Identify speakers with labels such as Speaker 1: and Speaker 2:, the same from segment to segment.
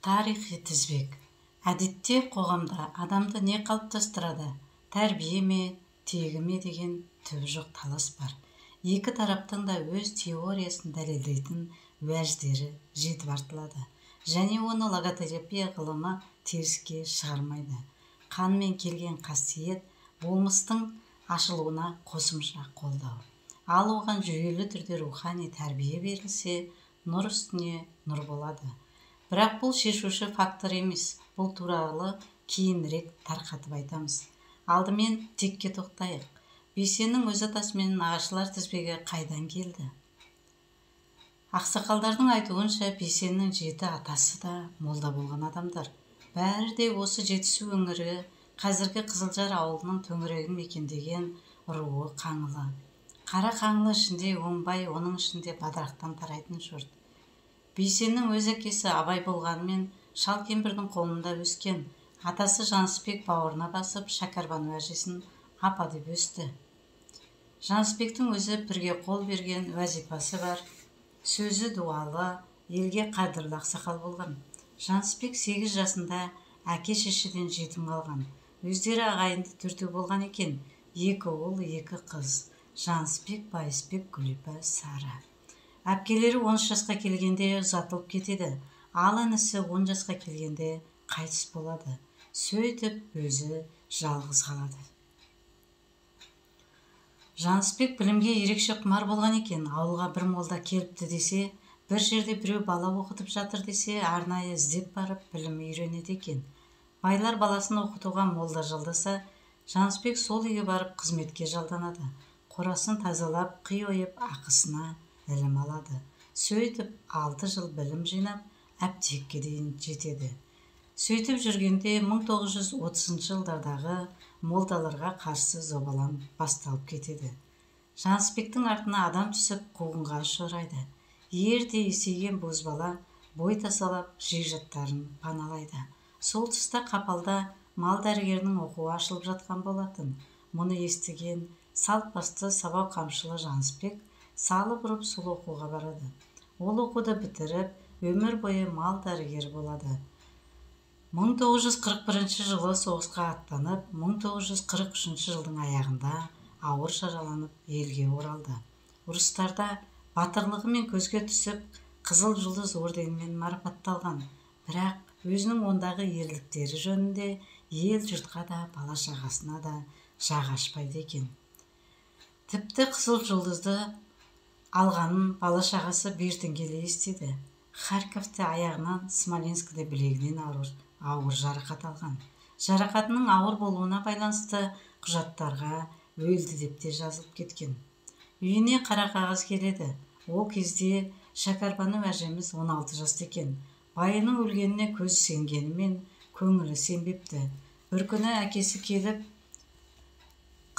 Speaker 1: Тарихи тізбек. Әдетте қоғамда адамды не қалыптастырады? Тәрбие ме, тегі ме деген түбі жоқ талас бар. Екі тараптың да өз теориясын дәлелдейтін уәждері жетіп артылады. Және оны логотерапия ғылымы теріске шығармайды. Қанмен келген қасиет болмыстың ашылуына қосымша қолдау. Ал оған жүйелі түрде рухани тәрбие берілсе, нұр үстіне нұр болады. Бірақ бұл шешуші фактор емес. Бұл туралы кейінірек тарқатып айтамыз. Алдымен текке тоқтайық. Бейсеннің өз атасымен нағашылар тізбегі қайдан келді? Ақсақалдардың айтуынша Бейсеннің 7 атасы да молда болған адамдар. Бәрі де осы Жетісу өңірі, қазіргі Қызылжар ауылының төңірегін мекендеген руы Қаңлы. Қара Қаңлы ішінде оңбай, оның ішінде Бадырақтан тарайтын жұрт. Бейсеннің өз әкесі Абай болғанымен шал кемпірдің қолында өскен. Атасы Жанысбек бауырына басып, Шәкәрбану әжесін апа деп өсті. Жанысбектің өзі бірге қол берген вазипасы бар, сөзі дуалы, елге қадірлі ақсақал болған. Жанысбек 8 жасында әке-шешеден жетім қалған. Өздері ағайынды 4 болған екен. 2 ұл, 2 қыз. Жанысбек, Байысбек, Гүлипа, Сара. Әпкелері 13 жасқа келгенде ұзатылып кетеді. Ал інісі 10 жасқа келгенде қайтыс болады. Сөйтіп өзі жалғыз қалады. Жанысбек білімге ерекше құмар болған екен. Ауылға бір молда келіпті десе, бір жерде біреу бала оқытып жатыр десе, арнайы іздеп барып білім үйренеді екен. Байлар баласын оқытуға молда жалдаса, Жанысбек сол үйге барып қызметке жалданады. Қорасын тазалап, қи ойып, ақысына ілім алады. Сөйтіп 6 жыл білім жинап, әптекке дейін жетеді. Сөйтіп жүргенде 1930 жылдардағы молдаларға қарсы зобалаң басталып кетеді. Жанысбектің артына адам түсіп, қуғынға ұшырайды. Ерте есейген бозбала бой тасалап, жекжаттарын паналайды. Сол тұста Қапалда мал дәрігерінің оқуы ашылып жатқан болатын. Мұны естіген салт басты сабау қамшылы Жанысбек салып ұрып сол оқуға барады. Ол оқуды бітіріп, өмір бойы мал дәрігері болады. 1941 жылы соғысқа аттанып, 1943 жылдың аяғында ауыр жараланып, елге оралды. Ұрыстарда батырлығымен көзге түсіп, Қызыл жұлдыз орденімен марапатталған. Бірақ өзінің ондағы ерліктері жөнінде ел жұртқа да, бала шағасына да жақ ашпайды екен. Тіпті Қызыл жұлдызды алғанын бала шағасы бертін келе естиді. Харьковте аяғынан, Смоленскіде білегінен ауыр жарақат алған. Жарақатының ауыр болуына байланысты құжаттарға өлді деп те жазылып кеткен. Үйіне қара қағаз келеді. Ол кезде Шәкәрбану әжеміз 16 жаста екен. Байының өлгеніне көзі сенгенімен көңілі сенбепті. Бір күні әкесі келіп,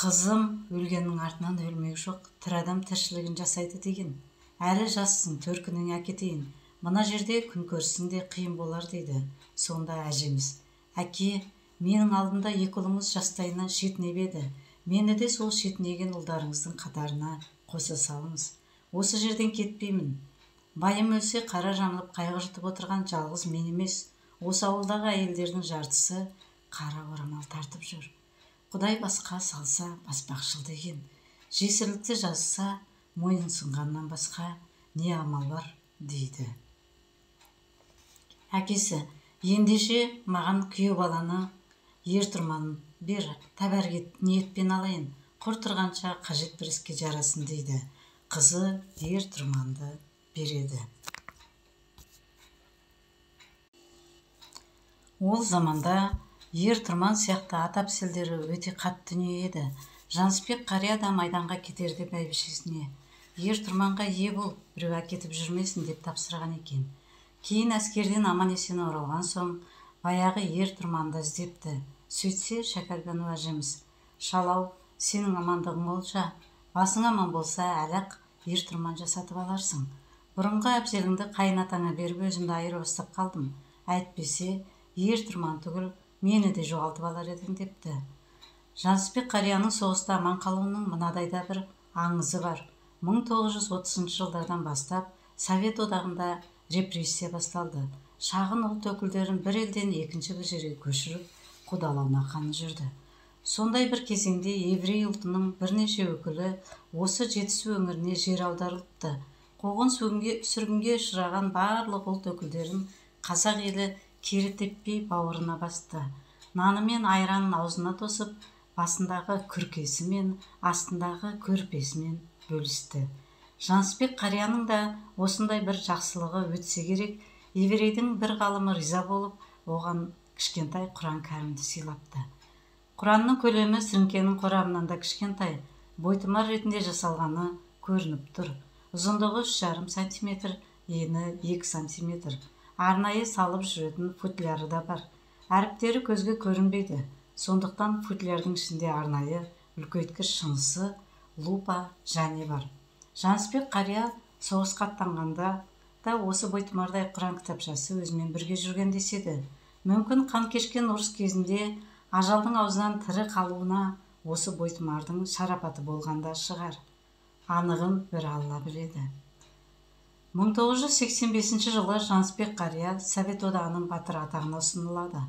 Speaker 1: қызым өлгеннің артынан өлмек жоқ, тірі адам тіршілігін жасайды деген. Әлі жассың, төркініңе әкетейін. Мына жерде күн көрсің де қиын болар дейді. Сонда әжеміз: әке, менің алдымда 2 ұлыңыз жастайынан шетінеп еді. Мені де сол шетінеген ұлдарыңыздың қатарына қоса салыңыз. Осы жерден кетпеймін. Байым өлсе қара жамылып қайғы жұтып отырған жалғыз мен емес. Осы ауылдағы әйелдердің жартысы қара орамал тартып жүр. Құдай басқа салса баспақшыл деген. Жесірлікті жазса мойын сынғаннан басқа не амал бар дейді. Әкесі: ендеше маған күйеу баланы ер-тұрманын бер, тәбәргет ниетпен алайын. Құр тұрғанша қажет бір іске жарасын дейді. Қызы ер-тұрманды береді. Ол заманда ер-тұрман сияқты ат-әбзелдері өте қатты дүние еді. Жанысбек қария да майданға кетерде бәйбішесіне: ер-тұрманға ие бол, біреу әкетіп жүрмесін деп тапсырған екен. Кейін әскерден аман-есен оралған соң, баяғы ер-тұрманды іздепті. Сөйтсе Шәкәрбану әжеміз: шалау, сенің амандығың олжа. Басың аман болса, әлі-ақ ер-тұрман жасатып аларсың. Бұрынғы әбзеліңді қайынатаңа беріп өзімді айырбастап қалдым. Әйтпесе, ер-тұрман түгіл, мені де жоғалтып алар едің депті. Жанысбек қарияның соғыста аман қалуының мынадайда бір аңызы бар. 1930 жылдардан бастап Совет одағында репрессия басталды. шағын ұлт өкілдерін бір елден екінші бір жерге көшіріп қудалауына қаны жүрді. Сондай бір кезеңде еврей ұлтының бірнеше өкілі осы Жетісу өңіріне жер аударылыпты. Қуғын-сүргінге ұшыраған барлық ұлт өкілдерін қазақ елі кері теппей бауырына басты. Наны мен айранын аузына тосып, басындағы күркесі мен астындағы көрпесімен бөлісті. Жансбек қарияның да осындай бір жақсылығы өтсе керек, еврейдің бір ғалымы риза болып, оған кішкентай Құран кәрімді сыйлапты. Құранның көлемі сіріңкенің қорабынан да кішкентай, бойтұмар ретінде жасалғаны көрініп тұр. Ұзындығы 3,5 сантиметр, ені 2 сантиметр. Арнайы салып жүретін футляры да бар. Әріптері көзге көрінбейді. Сондықтан футлярдың ішінде арнайы үлкейткіш шынысы, лупа және бар. Жансбек қария соғысқа аттанғанда да осы бойтұмардай Құран кітапшасы өзімен бірге жүрген деседі. Мүмкін қан кешкен ұрыс кезінде ажалдың аузынан тірі қалуына осы бойтұмардың шарапаты болғанда шығар. Анығын бір Алла біледі. 1985 жылы Жансбек қария Совет одағының батыры атағына ұсынылады.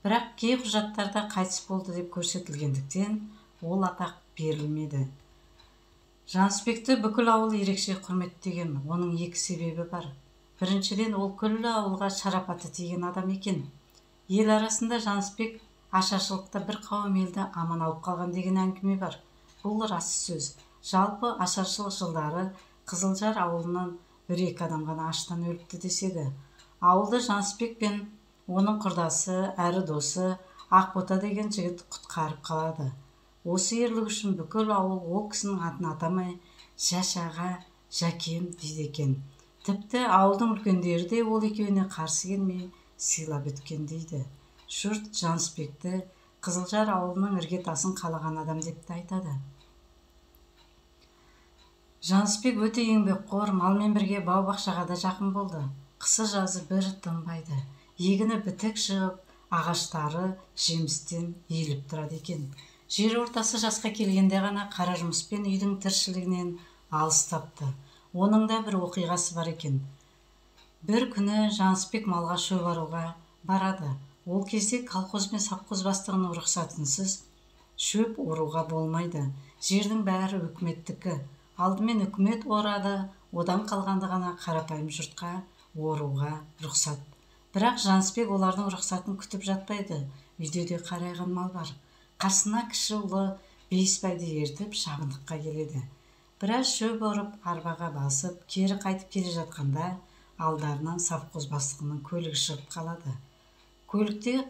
Speaker 1: Бірақ кей құжаттарда қайтыс болды деп көрсетілгендіктен ол атақ берілмеді. Жансбекті бүкіл ауыл ерекше құрметтеген. Оның екі себебі бар. Біріншіден, ол күллі ауылға шарапаты тиген адам екен. Ел арасында Жансбек ашаршылықта бір қауым елді аман алып қалған деген әңгіме бар. Бұл рас сөз. Жалпы ашаршылық жылдары Қызылжар ауылынан 1-2 адам ғана аштан өліпті деседі. Ауылды Жансбек пен оның құрдасы, әрі досы Ақбота деген жігіт құтқарып қалады. Осы ерлік үшін бүкіл ауыл ол кісінің атын атамай, Жашаға, Жакем дейді екен. Тіпті ауылдың үлкендері де ол екеуіне қарсы келмей сыйлап өткен дейді. Жұрт Жансбекті Қызылжар ауылының іргетасын қалаған адам деп те айтады. Жансбек өте еңбекқор, малмен бірге бау-бақшаға да жақын болды. Қысы-жазы бір тынбайды. Егіні бітік шығып, ағаштары жемістен иіліп тұрады екен. Жер ортасы жасқа келгенде ғана қара жұмыспен үйдің тіршілігінен алыстапты. Оның да бір оқиғасы бар екен. Бір күні Жансбек малға шөп аруға барады. Ол кезде колхоз бен совхоз бастығының рұқсатынсыз шөп оруға болмайды. Жердің бәрі үкіметтікі. Алдымен үкімет орады, одан қалғанды ғана қарапайым жұртқа оруға рұқсат. Бірақ Жансбек олардың рұқсатын күтіп жатпайды. Үйде де қарайған мал бар. Қасына кіші ұлы Бейсбайды ертіп шабындыққа келеді. Біраз шөп орып, арбаға басып, кері қайтып келе жатқанда алдарынан совхоз бастығының көлігі шығып қалады. Көлікте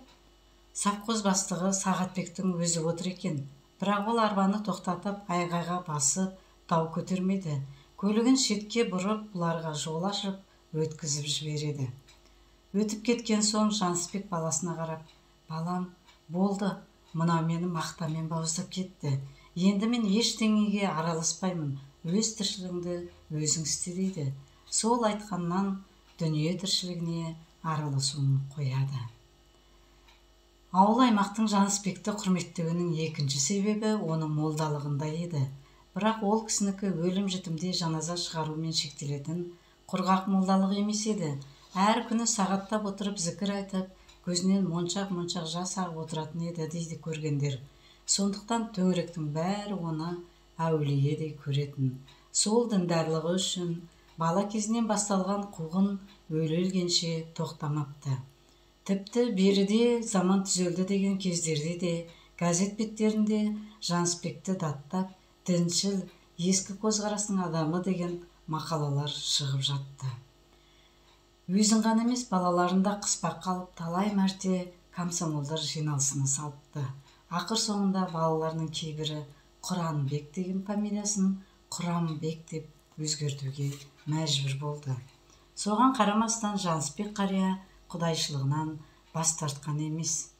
Speaker 1: совхоз бастығы Сағатбектің өзі отыр екен. Бірақ ол арбаны тоқтатып, айғайға басып, дау көтермейді. Көлігін шетке бұрып, бұларға жол ашып, өткізіп жібереді. Өтіп кеткен соң Жансбек баласына қарап, балам, болды, мына мені мақтамен бауыздап кетті. Енді мен ештеңеге араласпаймын, өз тіршілігіңді өзің істе дейді. Сол айтқаннан дүние тіршілігіне араласуын қояды. Ауыл аймақтың Жансбекті құрметтеуінің екінші себебі оның молдалығында еді. Бірақ ол кісінікі өлім-жітімде жаназа шығарумен шектелетін құрғақ молдалық емес еді. Әр күні сағаттап отырып зікір айтып, көзінен моншақ-моншақ жас ағып отыратын еді дейді көргендер. Сондықтан төңіректің бәрі оны әулиедей көретін. Сол діндарлығы үшін бала кезінен басталған қуғын өле-өлгенше тоқтамапты. Тіпті беріде заман түзелді деген кездерде де газет беттерінде Жансбекті даттап, діншіл, ескі көзқарастың адамы деген мақалалар шығып жатты. Өзін ғана емес, балаларын да қыспақ қалып, талай мәрте комсомолдар жиналысына салыпты. Ақыр соңында балаларының кейбірі Құранбек деген фамилиясын Құранбек деп өзгертуге мәжбүр болды. Соған қарамастан Жансбек қария құдайшылығынан бас тартқан емес.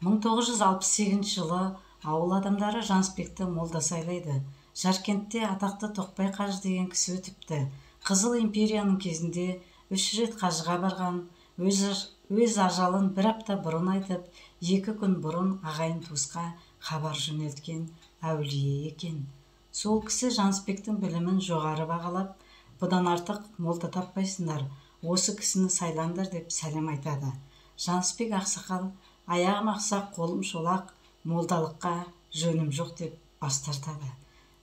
Speaker 1: 1968 жылы ауыл адамдары Жансбекті молда сайлайды. Жаркентте атақты Тоқбай қажы деген кісі өтіпті. Қызыл империяның кезінде 3 рет қажыға барған, өз ажалын 1 апта бұрын айтып, 2 күн бұрын ағайын туысқа хабар жөнелткен әулие екен. Сол кісі Жансбектің білімін жоғары бағалап, бұдан артық молда таппайсыңдар, осы кісіні сайлаңдар деп сәлем айтады. Жанысбек ақсақал аяғым ақсақ, қолым шолақ, молдалыққа жөнім жоқ деп бас тартады.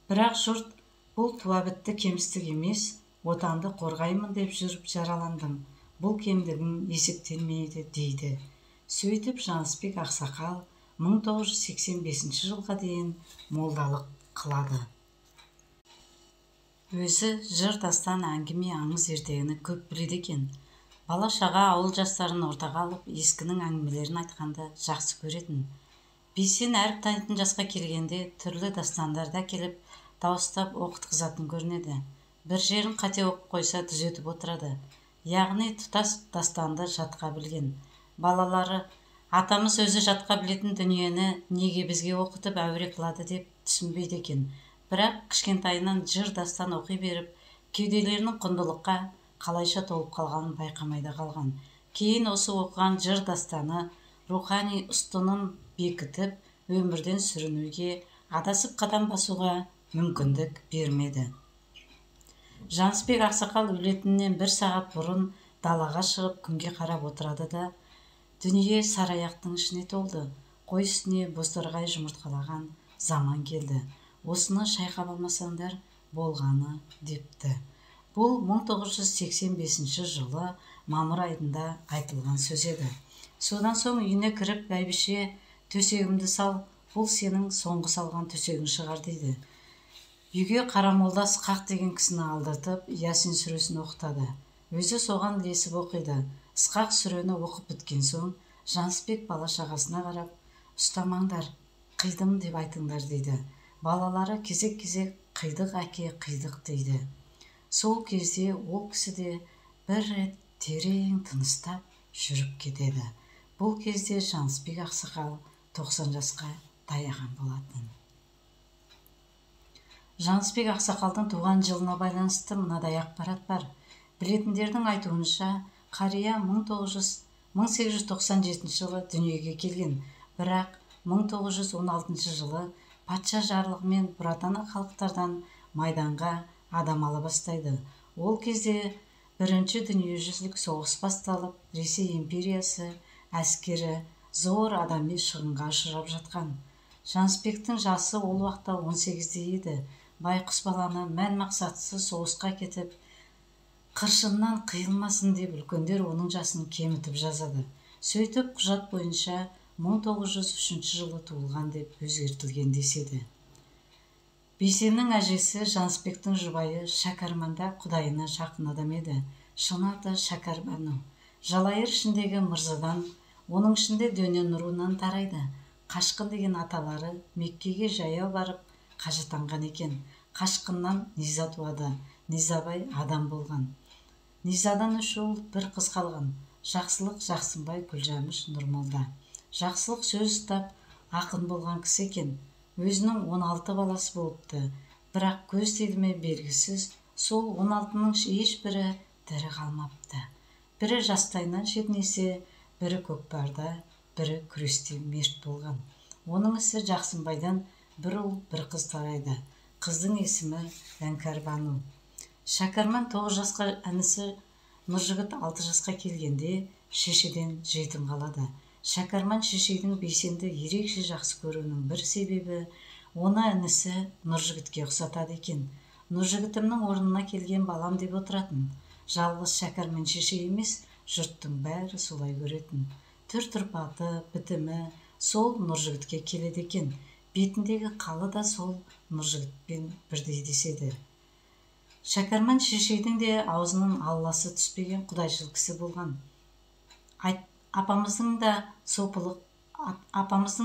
Speaker 1: Бірақ жұрт бұл туа бітті кемістік емес, отанды қорғаймын деп жүріп жараландым. Бұл кемдігім есептелмейді дейді. Сөйтіп Жанысбек ақсақал 1985 жылға дейін молдалық қылады. Өзі жыр, дастан, әңгіме, аңыз ертегіні көп біледі екен. Бала-шаға ауыл жастарын ортаға алып, ескінің әңгімелерін айтқанды жақсы көретін. Бейсен әріп танитын жасқа келгенде түрлі дастандарды әкеліп, дауыстап оқытқызатын көрінеді. Бір жерін қате оқып қойса түзетіп отырады. Яғни тұтас дастанды жатқа білген. Балалары, атамыз өзі жатқа білетін дүниені неге бізге оқытып әуре қылады деп түсінбейді екен. Бірақ кішкентайынан жыр, дастан оқи беріп, кеуделерінің құндылыққа қалайша толып қалғанын байқамайда қалған. Кейін осы оқыған жыр, дастаны рухани ұстынын бекітіп, өмірден сүрінуге, адасып қадам басуға мүмкіндік бермеді. Жанысбек ақсақал өлетінен 1 сағат бұрын далаға шығып күнге қарап отырады да, дүние сараяқтың ішіне толды. Қой үстіне бозторғай жұмыртқалаған заман келді. Осыны шайқап алмасаңдар болғаны депті. Бұл 1985 жылы мамыр айында айтылған сөз еді. Содан соң үйіне кіріп, бәйбіше, төсегімді сал, бұл сенің соңғы салған төсегің шығар дейді. Үйге қарамолда Ысқақ деген кісіні алдыртып, Ясин сүресін оқытады. Өзі соған ілесіп оқиды. Ысқақ сүрені оқып біткен соң, Жанысбек бала-шағасына қарап, ұстамаңдар, қидым деп айтыңдар дейді. Балалары кезек-кезек қидық әке, қидық дейді. Сол кезде ол кісі де бір рет терең тыныстап жүріп кетеді. Бұл кезде Жанысбек ақсақал 90 жасқа таяған болатын. Жанысбек ақсақалдың туған жылына байланысты мынадай ақпарат бар. Білетіндердің айтуынша, қария 1897 жылы дүниеге келген, бірақ 1916 жылы патша жарлығымен бұратана халықтардан майданға адам ала бастайды. Ол кезде бірінші дүниежүзілік соғыс басталып, Ресей империясы әскері зор адами шығынға ұшырап жатқан. Жанысбектің жасы ол уақытта 18-де еді. Байқұс баланы мән-мақсатсыз соғысқа кетіп, қыршыннан қиылмасын деп үлкендер оның жасын кемітіп жазады. Сөйтіп құжат бойынша 1903 жылы туылған деп өзгертілген деседі. Бейсеннің әжесі Жанысбектің жұбайы Шәкәрманда құдайына жақын адам еді. Шын аты Шәкәрбану. Жалайыр ішіндегі мырзадан, оның ішінде Дөнен руынан тарайды. Қашқын деген аталары Меккеге жаяу барып қажытанған екен. Қашқыннан Низа туады. Низабай адам болған. Низадан 3 ұл, 1 қыз қалған. Жақсылық Жақсынбай Гүлжамыш Нұрмолда. Жақсылық сөз ұстап, ақын болған кісі екен. Өзінің 16 баласы болыпты. Бірақ көз тедіме белгісіз, сол 16-ның ешбірі тірі қалмапты. Бірі жастайынан шетінесе, бірі көкпарда, бірі күресте мерт болған. Оның ісі Жақсынбайдан 1 ұл, 1 қыз тарайды. Қыздың есімі Ләңкәрбану. Шәкәрман 9 жасқа, інісі Нұржігіт 6 жасқа келгенде шешеден жетім қалады. Шәкәрман шешейдің Бейсенді ерекше жақсы көруінің бір себебі, оны інісі Нұржігітке ұқсатады екен. Нұржігітімнің орнына келген балам деп отыратын. Жалғыз Шәкәрман шеше емес, жұрттың бәрі солай көретін. Түр-тұрпаты, бітімі сол Нұржігітке келеді екен. Бетіндегі қалы да сол Нұржігітпен бірдей деседі. Шәкәрман шешейдің де аузының алласы түспеген құдайшыл кісі болған. Апамыздың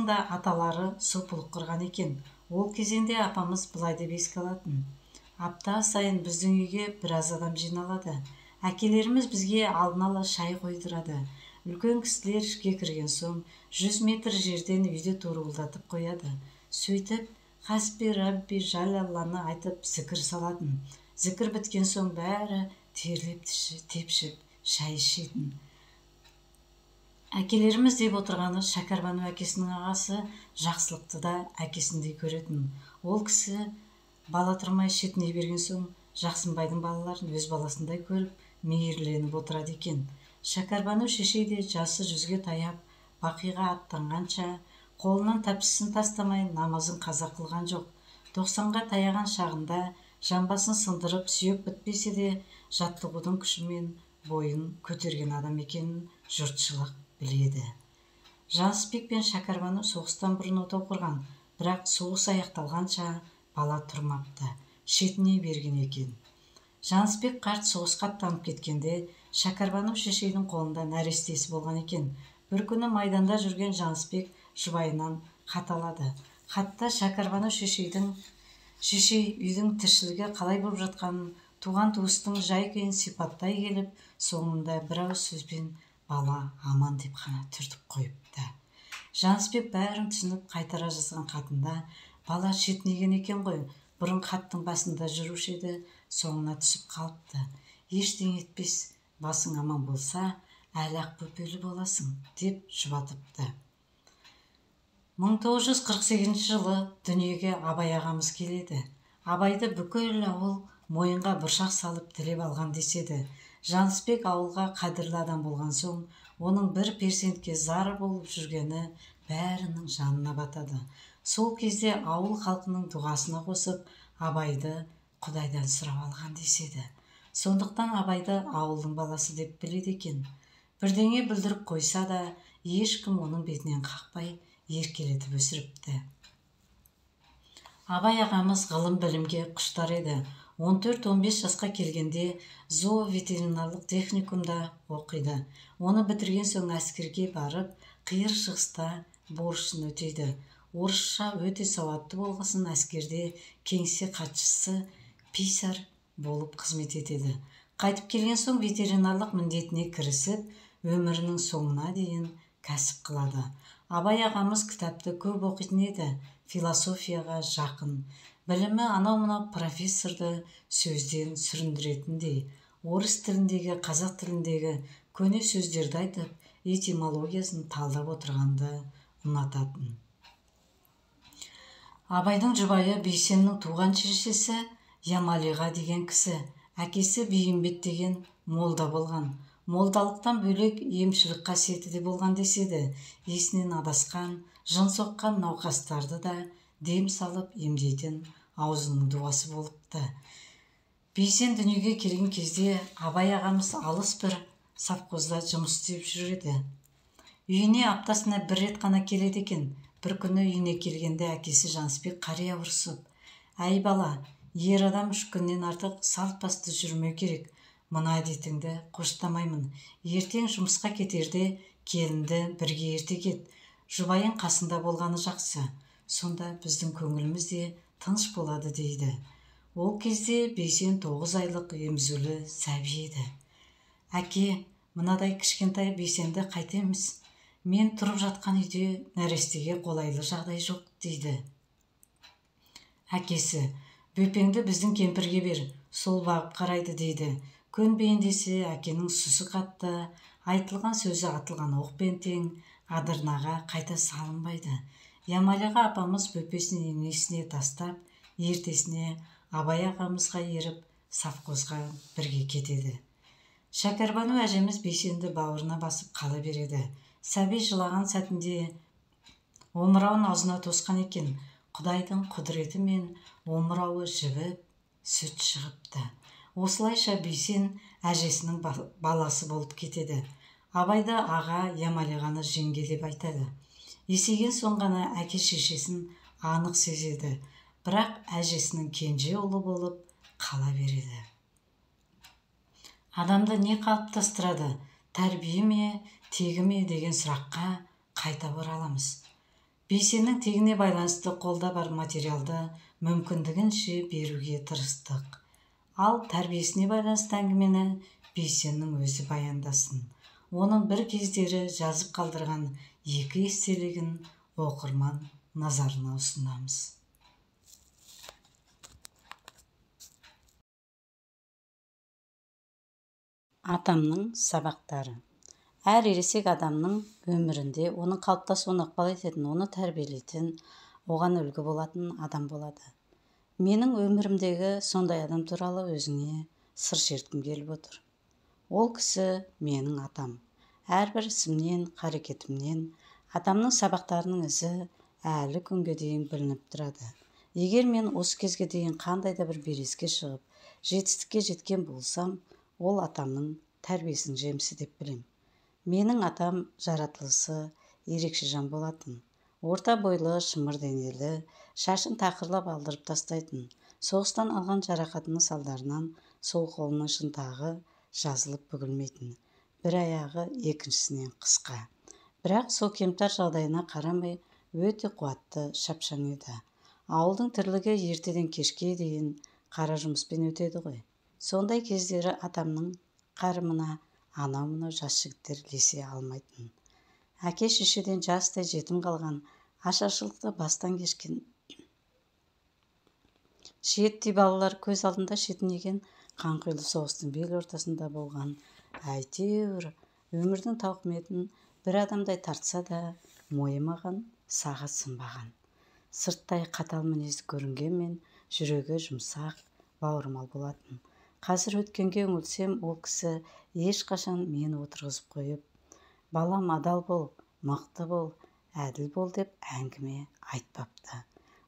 Speaker 1: да аталары сопылық құрған екен. Ол кезеңде апамыз былай деп еске алатын. Апта сайын біздің үйге біраз адам жиналады. Әкелеріміз бізге алдын ала шай қойдырады. Үлкен кісілер ішке кірген соң 100 метр жерден үйді торуылдатып қояды. Сөйтіп, Хасби Рабби Жалалланы айтып зікір салатын. Зікір біткен соң бәрі терлеп тепшіп шай ішетін. Әкелеріміз деп отырғаны Шәкәрбану әкесінің ағасы Жақсылықты да әкесіндей көретін. Ол кісі бала тұрмай шетіней берген соң Жақсынбайдың балаларын өз баласындай көріп, мейірленіп отырады екен. Шәкәрбану шешей де жасы 100-ге таяп бақиға аттанғанша қолынан тәпсісін тастамай намазын қаза қылған жоқ. 90-ға таяған шағында жамбасын сындырып сүйек бітпесе де жаттығудың күшімен бойын көтерген адам екенін жұртшылық біледі. Жанысбек пен Шәкәрбану соғыстан бұрын отау құрған, бірақ соғыс аяқталғанша бала тұрмапты, шетіне берген екен. Жанысбек қарт соғысқа аттанып кеткенде Шәкәрбану шешейдің қолында нәрестесі болған екен. Бір күні майданда жүрген Жанысбек жұбайынан хат алады. Хатта Шәкәрбану шешей үйдің тіршілігі қалай болып жатқанын, туған туыстың жай-күйін сипаттай келіп, соңында бір ауыз сөзбен бала аман деп қана түртіп қойыпты. Жанысбек бәрін түсініп қайтара жазған хатында бала шетінеген екен ғой, бұрын хаттың басында жүруші еді, соңына түсіп қалыпты. Ештеңе етпес, басың аман болса, әлі ақ бөпелі боласың, деп жұбатыпты. 1948 жылы дүниеге Абай ағамыз келеді. Абайды бүкіл ауыл мойынға бұршақ салып тілеп алған деседі. Жанысбек ауылға қадірлі адам болған соң, оның бір перзентке зар болып жүргені бәрінің жанына батады. Сол кезде ауыл халқының дұғасына қосып, Абайды Құдайдан сұрап алған деседі. Сондықтан Абайды ауылдың баласы деп біледі екен. Бірдеңе білдіріп қойса да, ешкім оның бетінен қақпай, еркелетіп өсіріпті. Абай ағамыз ғылым білімге құштар еді. 14-15 жасқа келгенде зооветеринарлық техникумда оқиды. Оны бітірген соң әскерге барып, қиыр шығыста борышын өтейді. Орысша өте сауатты болғасын, әскерде кеңсе хатшысы писар болып қызмет етеді. Қайтып келген соң ветеринарлық міндетіне кірісіп, өмірінің соңына дейін кәсіп қылады. Абай ағамыз кітапты көп оқитын еді, философияға жақын. Білімі анау-мынау профессорды сөзден сүріндіретіндей, орыс тіліндегі, қазақ тіліндегі көне сөздерді айтып, этимологиясын талдап отырғанды ұнататын. Абайдың жұбайы Бейсеннің туған шешесі Ямалиға деген кісі, әкесі Бейімбет деген молда болған. Молдалықтан бөлек емшілік қасиеті де болған деседі. Есінен адасқан, жын соққан науқастарды да дем салып емдейтін аузының дуасы болыпты. Бейсен дүниеге келген кезде Абай ағамыз алыс бір совхозда жұмыс істеп жүреді. Үйіне аптасына бір рет қана келеді екен. Бір күні үйіне келгенде әкесі Жанысбек қария ұрсып: «Әй бала, ер адам 3 күннен артық салт басты жүрмеу керек. Мына әдетіңді қоштамаймын. Ертең жұмысқа кетерде келінді бірге ерте кет. Жұбайың қасында болғаны жақсы. Сонда біздің көңіліміз де тыныш болады», дейді. Ол кезде Бейсен 9 айлық емізулі сәби еді. «Әке, мынадай кішкентай Бейсенді қайтеміз? Мен тұрып жатқан үйде нәрестеге қолайлы жағдай жоқ», дейді. Әкесі: «Бөпеңді біздің кемпірге бер, сол бағып қарайды», дейді. Көнбейін десе, әкенің сұсы қатты, айтылған сөзі атылған оқпен тең, адырнаға қайта салынбайды. Ямалиға апамыз бөпесін енесіне тастап, ертесіне Абай ағамызға еріп, совхозға бірге кетеді. Шәкәрбану әжеміз Бейсенді бауырына басып қала береді. Сәби жылаған сәтінде омырауын аузына тосқан екен. Құдайдың құдіреті мен омырауы жібіп, сүт шығыпты. Осылайша Бейсен әжесінің баласы болып кетеді. Абайды аға, Ямалиғаны жеңге деп айтады. Есейген соң ғана әке шешесін анық сезеді, бірақ әжесінің кенже ұлы болып қала береді. Адамды не қалыптастырады, тәрбие ме, тегі ме деген сұраққа қайта ораламыз. Бейсеннің тегіне байланысты қолда бар материалды мүмкіндігінше беруге тырыстық. Ал тәрбиесіне байланысты әңгімені Бейсеннің өзі баяндасын. Оның бір кездері жазып қалдырған 2 естелігін оқырман назарына ұсынамыз. Атамның сабақтары. Әр ересек адамның өмірінде оның қалыптасуына ықпал ететін, оны тәрбиелейтін, оған үлгі болатын адам болады. Менің өмірімдегі сондай адам туралы өзіңе сыр шерткім келіп отыр. Ол кісі менің атам. Әрбір ісімнен, қарекетімнен атамның сабақтарының ізі әлі күнге дейін білініп тұрады. Егер мен осы кезге дейін қандай да бір белеске шығып, жетістікке жеткен болсам, ол атамның тәрбиесінің жемісі деп білем. Менің атам жаратылысы ерекше жан болатын. Орта бойлы, шымыр денелі, шашын тақырлап алдырып тастайтын. Соғыстан алған жарақатының салдарынан сол қолының шынтағы жазылып бүгілмейтін. Бір аяғы екіншісінен қысқа. Бірақ сол кемтар жағдайына қарамай өте қуатты, шапшаң еді. Ауылдың тірлігі ертеден кешке дейін қара жұмыспен өтеді ғой. Сондай кездері атамның қарымына анау-мынау жас жігіттер ілесе алмайтын. Әке шешеден жастай жетім қалған, ашаршылықты бастан кешкен шиеттей балалар көз алдында шетінеген қанқұйлы соғыстың бел ортасында болған. Әйтеуір өмірдің тауқыметін бір адамдай тартса да мойымаған, сағы сынбаған. Сырттай қатал мінезді көрінгенмен жүрегі жұмсақ, бауырмал болатын. Қазір өткенге үңілсем, ол кісі ешқашан мені отырғызып қойып, балам адал бол, мықты бол, әділ бол деп әңгіме айтпапты.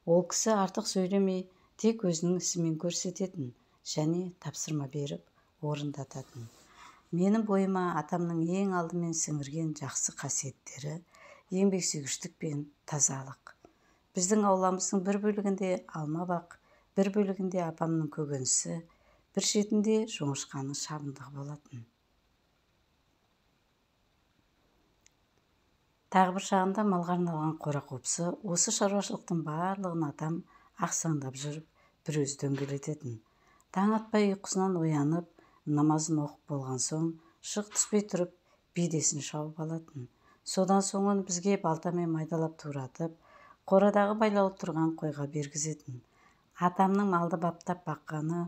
Speaker 1: Ол кісі артық сөйлемей, тек өзінің ісімен көрсететін және тапсырма беріп орындататын. Менің бойыма атамның ең алдымен сіңірген жақсы қасиеттері еңбексүйгіштік пен тазалық. Біздің ауламыздың бір бөлігінде алма бақ, бір бөлігінде апамның көкөнісі, бір шетінде жоңышқаның шабындығы болатын. Тағы бір жағында малға арналған қора-қопсы, осы шаруашылықтың барлығын атам ақсаңдап жүріп, бір өзі дөңгелететін. Таң атпай ұйқысынан оянып, намазын оқып болған соң, шық түспей тұрып, бидесін шауып алатын. Содан соң оны бізге балтамен майдалап туратып, қорадағы байлаулы тұрған қойға бергізетін. Атамның малды баптап баққаны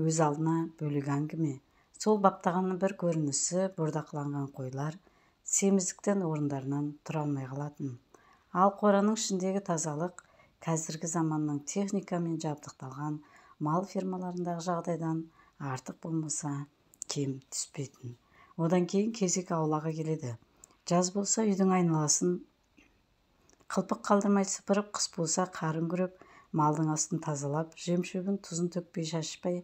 Speaker 1: өз алдына бөлек әңгіме. Сол баптағанның бір көрінісі бордақыланған қойлар семіздіктен орындарынан тұра алмай қалатын. Ал қораның ішіндегі тазалық қазіргі заманның техникамен жабдықталған мал фермаларындағы жағдайдан артық болмаса кем түспейтін. Одан кейін кезек аулаға келеді. Жаз болса үйдің айналасын қылпық қалдырмай сыпырып, қыс болса қарын күреп, малдың астын тазалап, жем-шөбін тұзын төкпей шашпай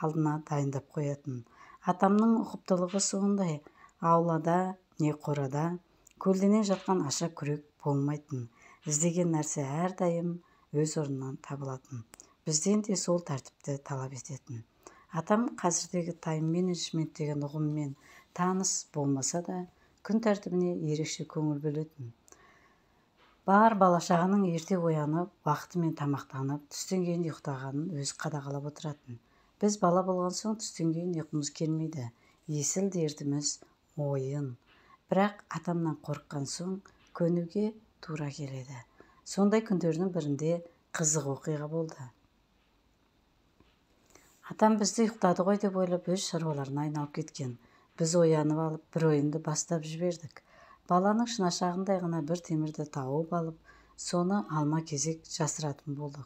Speaker 1: алдына дайындап қоятын. Атамның ұқыптылығы сондай. Аулада не қорада көлденең жатқан аша күрек болмайтын. Іздеген нәрсе әрдайым өз орнынан табылатын. Бізден де сол тәртіпті талап ететін. Атам қазірдегі тайм-менеджмент деген ұғыммен таныс болмаса да, күн тәртібіне ерекше көңіл бөлетін. Бар бала-шағаның ерте оянып, уақытымен тамақтанып, түстен кейін ұйықтағанын өзі қадағалап отыратын. Біз бала болған соң түстен кейін ұйқымыз келмейді. Есіл дертіміз ойын. Бірақ атамнан қорыққан соң көнуге тура келеді. Сондай күндердің бірінде қызық оқиға болды. Атам бізді ұйықтады ғой деп ойлап өз шаруаларына айналып кеткен. Біз оянып алып, бір ойынды бастап жібердік. Баланың шынашағындай ғана бір темірді тауып алып, соны алма кезек жасыратын болдық.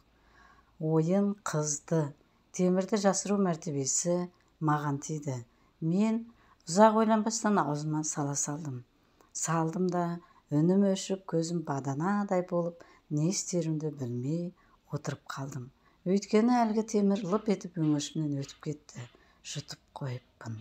Speaker 1: Ойын қызды. Темірді жасыру мәртебесі маған тиді. Мен ұзақ ойланбастан аузыма сала салдым. Салдым да, үнім өшіп, көзім баданадай болып, не істерімді білмей отырып қалдым. Өйткені әлгі темір лып етіп өңешімнен өтіп кетті. Жұтып қойыппын.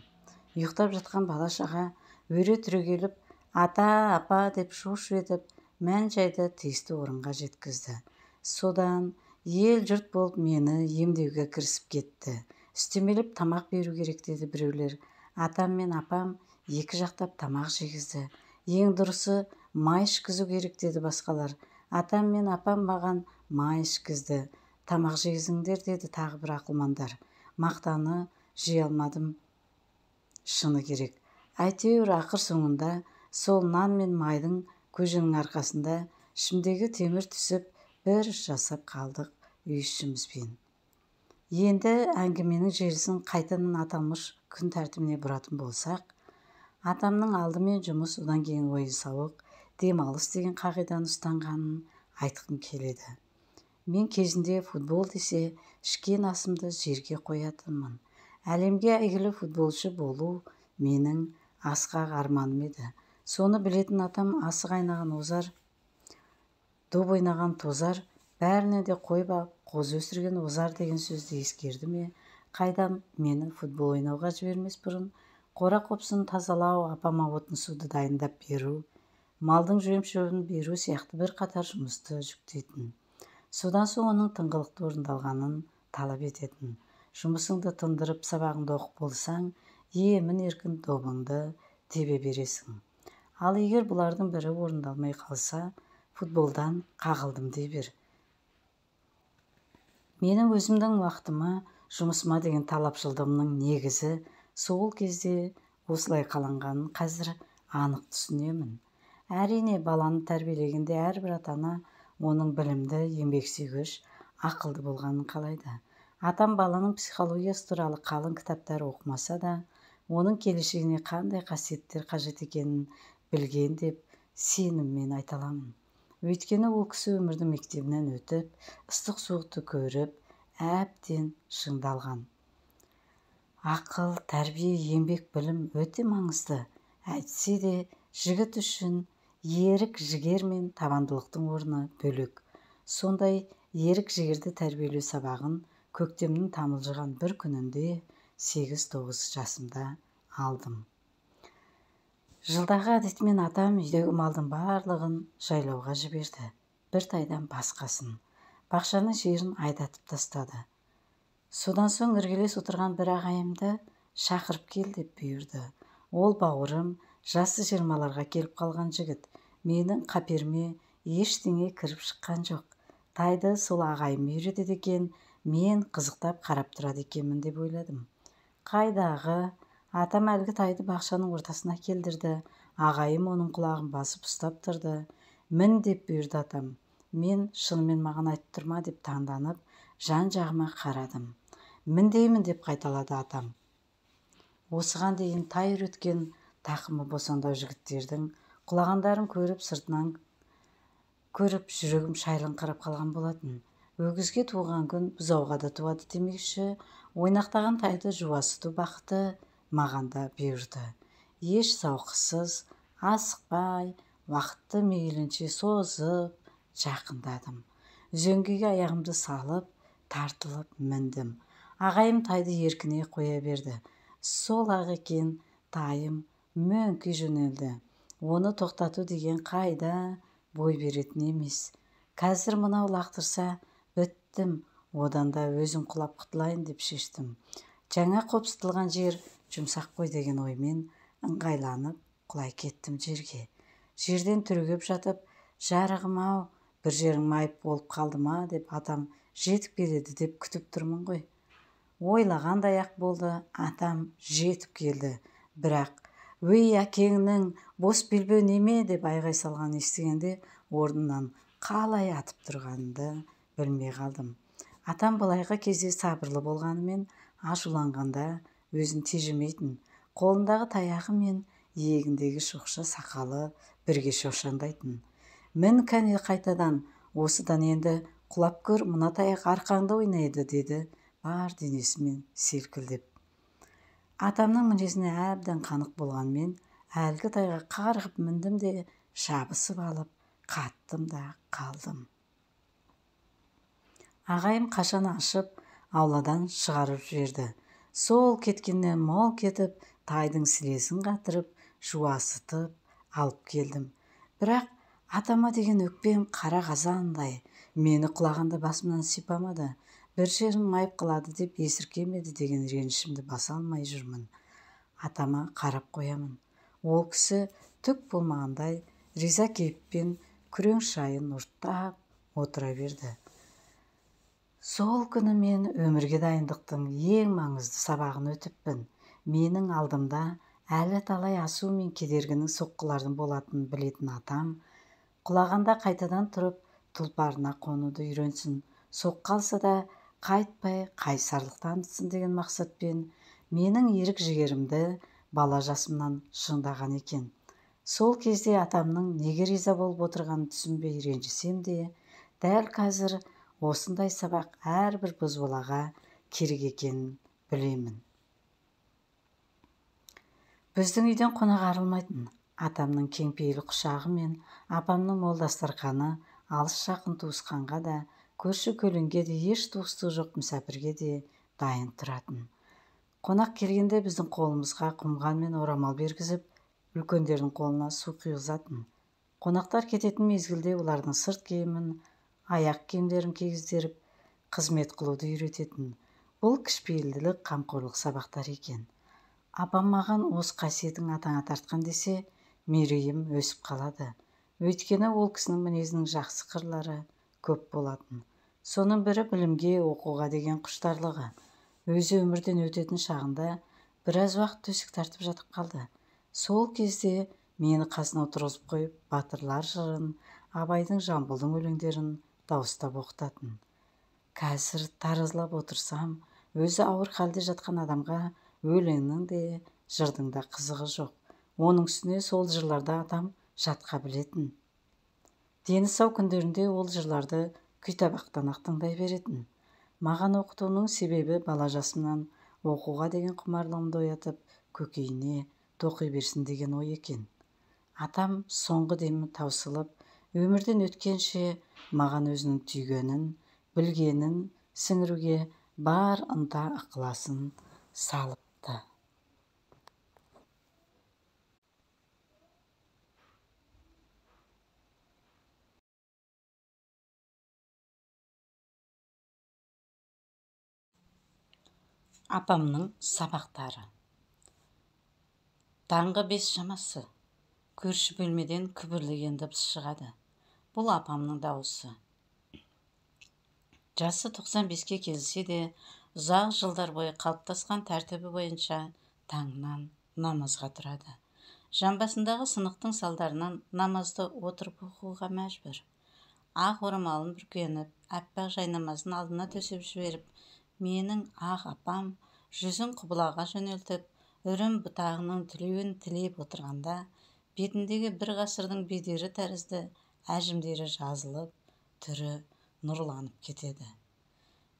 Speaker 1: Ұйықтап жатқан бала-шаға өре түрегеліп, ата, апа деп шу-шу етіп, мән-жайды тиісті орынға жеткізді. Содан ел жұрт болып мені емдеуге кірісіп кетті. Үстемелеп тамақ беру керек деді біреулер. Атам мен апам екі жақтап тамақ жегізді. Ең дұрысы май ішкізу керек деді басқалар. Атам мен апам маған май ішкізді. Тамақ жегізіңдер деді тағы бір ақылмандар. Мақтаны жей алмадым, шыны керек. Әйтеуір ақыр соңында сол нан мен майдың көженің арқасында ішімдегі темір түсіп бір жасап қалдық үй ішімізбен. Енді әңгіменің желісін қайтадан аталмыш күн тәртібіне бұратын болсақ, атамның алдымен жұмыс, одан кейін ойын-сауық, демалыс деген қағиданы ұстанғанын айтқым келеді. Мен кезінде футбол десе, ішкен асымды жерге қоятынмын. Әлемге әйгілі футболшы болу менің асқақ арманым еді. Соны білетін атам асық айнаған озар, доп ойнаған тозар, бәріне де қой бағып, қозы өсірген озар деген сөзді ескерді ме? Қайдам мені футбол ойнауға жібермес бұрын қора-қопсын тазалау, апама отын суды дайындап беру, малдың жем-шөбін беру сияқты бір қатар жұмысты жүктейтін. Содан соң оның тыңғылықты орындалғанын талап ететін. Жұмысыңды тындырып сабағыңды оқып болсаң, емін еркін добыңды тебе бересің. Ал егер бұлардың бірі орындалмай қалса, футболдан қағылдым дей бер. Менің өзімдің уақытыма, жұмысыма деген талапшылдығымның негізі сол кезде осылай қаланғанын қазір анық түсінемін. Әрине, баланы тәрбиелегенде әрбір ата-ана оның білімді, еңбексүйгіш, ақылды болғанын қалайды. Атам баланың психологиясы туралы қалың кітаптар оқымаса да, оның келешегіне қандай қасиеттер қажет екенін білген деп сеніммен айта аламын. Өйткені ол кісі өмірдің мектебінен өтіп, ыстық суықты көріп, әбден шыңдалған. Ақыл, тәрбие, еңбек, білім өте маңызды. Әйтсе де, жігіт үшін ерік, жігер мен табандылықтың орны бөлек. Сондай ерік жігерді тәрбиелеу сабағын көктемнің тамылжыған бір күнінде 8-9 жасымда алдым. Жылдағы әдетімен атам үйдегі малдың барлығын жайлауға жіберді. Бір тайдан басқасын. Бақшаның жерін айдатып тастады. Содан соң іргелес отырған бір ағайымды шақырып кел деп бұйырды. Ол бауырым, жасы 20-ларға келіп қалған жігіт. Менің қаперіме ештеңе кіріп шыққан жоқ. Тайды сол ағайым үйретеді екен, мен қызықтап қарап тұрады екенмін деп ойладым. Қайдағы, атам әлгі тайды бақшаның ортасына келдірді. Ағайым оның құлағын басып ұстап тұрды. Мін деп бұйырды атам. Мен шынымен маған айтып тұрма деп таңданып, жан-жағыма қарадым. Міндеймін деп қайталады атам. Осыған дейін тай үйреткен тақымы босаңдау жігіттердің құлағандарын көріп, сыртынан көріп, жүрегім шайлыңқырап қалған болатын. Өгізге туған күн бұзауға да туады демекші, ойнақтаған тайды жуасыту бақыты маған да бұйырды. Еш сауқысыз, асықпай, уақытты мейлінше созып, жақындадым. Үзеңгіге аяғымды салып, тартылып міндім. Ағайым тайды еркіне қоя берді. Сол-ақ екен, тайым мөңки жөнелді. Оны тоқтату деген қайда, бой беретін емес. Қазір мынау лақтырса, біттім, одан да өзім құлап құтылайын деп шештім. Жаңа қопсытылған жер жұмсақ қой деген оймен ыңғайланып құлай кеттім жерге. Жерден түрегеп жатып, жарығым-ау, бір жерің майып болып қалды ма деп атам жетіп келеді деп күтіп тұрмын ғой. Ойлағандай ақ болды, атам жетіп келді. Бірақ өй әкеңнің бос белбеу неме деп айғай салған естігенде орнынан қалай атып тұрғанымды білмей қалдым. Атам былайғы кезде сабырлы болғанымен ашуланғанда өзін тежемейтін. Қолындағы таяғы мен иегіндегі шоқша сақалы бірге шошаңдайтын. Мін кәне қайтадан, осыдан енді құлап көр, мына таяқ арқаңда ойнайды деді бар денесімен селкілдеп. Атамның мінезіне әбден қанық болғанмен, әлгі тайға қарғып міндім де жабысып алып, қаттым да қалдым. Ағайым қашан ашып, ауладан шығарып жіберді. Сол кеткеннен мол кетіп, тайдың сілесін қатырып, жуасытып алып келдім. Бірақ атама деген өкпем қара қазандай, мені құлағанда басымнан сипамады. Бір жерін майып қалады деп есіркемеді деген ренішімді баса алмай жүрмін. Атама қарап қоямын. Ол кісі түк болмағандай риза кейіппен күрең шайын ұрттап отыра берді. Сол күні мен өмірге дайындықтың ең маңызды сабағын өтіппін. Менің алдымда әлі талай асу мен кедергінің соққылардың болатынын білетін атам, құлағанда қайтадан тұрып тұлпарына қонуды үйренсін, соққы алса да қайтпай қайсарлық танытсын деген мақсатпен менің ерік жігерімді бала жасымнан шыңдаған екен. Сол кезде атамның неге риза болып отырғанын түсінбей ренжісем де, дәл қазір осындай сабақ әрбір бозбалаға керек екенін білемін. Біздің үйден қонақ арылмайтын. Атамның кеңпейіл құшағы мен апамның мол дастарханы алыс жақын туысқанға да, көрші көлеңге де, еш туыстығы жоқ мүсәпірге де дайын тұратын. Қонақ келгенде біздің қолымызға құмған мен орамал бергізіп, үлкендердің қолына су құйғызатын. Қонақтар кететін мезгілде олардың сырт киімін, аяқ киімдерін кигіздіріп, қызмет қылуды үйрететін. Бұл кішіпейілділік, қамқорлық сабақтар екен. Апам маған осы қасиетің атаңа тартқан десе, мерейім өсіп қалады. Өйткені ол кісінің мінезінің жақсы қырлары көп болатын. Соның бірі білімге, оқуға деген құштарлығы. Өзі өмірден өтетін шағында біраз уақыт төсек тартып жатып қалды. Сол кезде мені қасына отырғызып қойып, батырлар жырын, Абайдың, Жамбылдың өлеңдерін дауыстап оқытатын. Қазір таразылап отырсам, өзі ауыр халде жатқан адамға өлеңнің де, жырдың да қызығы жоқ. Оның үстіне сол жырларда адам жатқа білетін. Дені сау күндерінде ол жырларды күйтабақтан тыңдай беретін. Маған оқытуының себебі бала жасымнан оқуға деген құмарлығымды оятып, көкейіне тоқи берсін деген ой екен. Атам соңғы демі таусылып, өмірден өткенше маған өзінің түйгенін, білгенін сіңіруге бар ынта ықыласын салыпты. Апамның сабақтары. Таңғы 5 шамасы. Көрші бөлмеден күбірлеген дыбыс шығады. Бұл апамның дауысы. Жасы 95-ке келсе де, ұзақ жылдар бойы қалыптасқан тәртібі бойынша таңнан намазға тұрады. Жамбасындағы сынықтың салдарынан намазды отырып оқуға мәжбүр. Ақ орамалын бүркеніп, аппақ жайнамазын алдына төсеп жіберіп, менің ақ апам жүзін құбылаға жөнелтіп, үрім бұтағының тілеуін тілеп отырғанда, бетіндегі бір ғасырдың бедері тәрізді әжімдері жазылып, түрі нұрланып кетеді.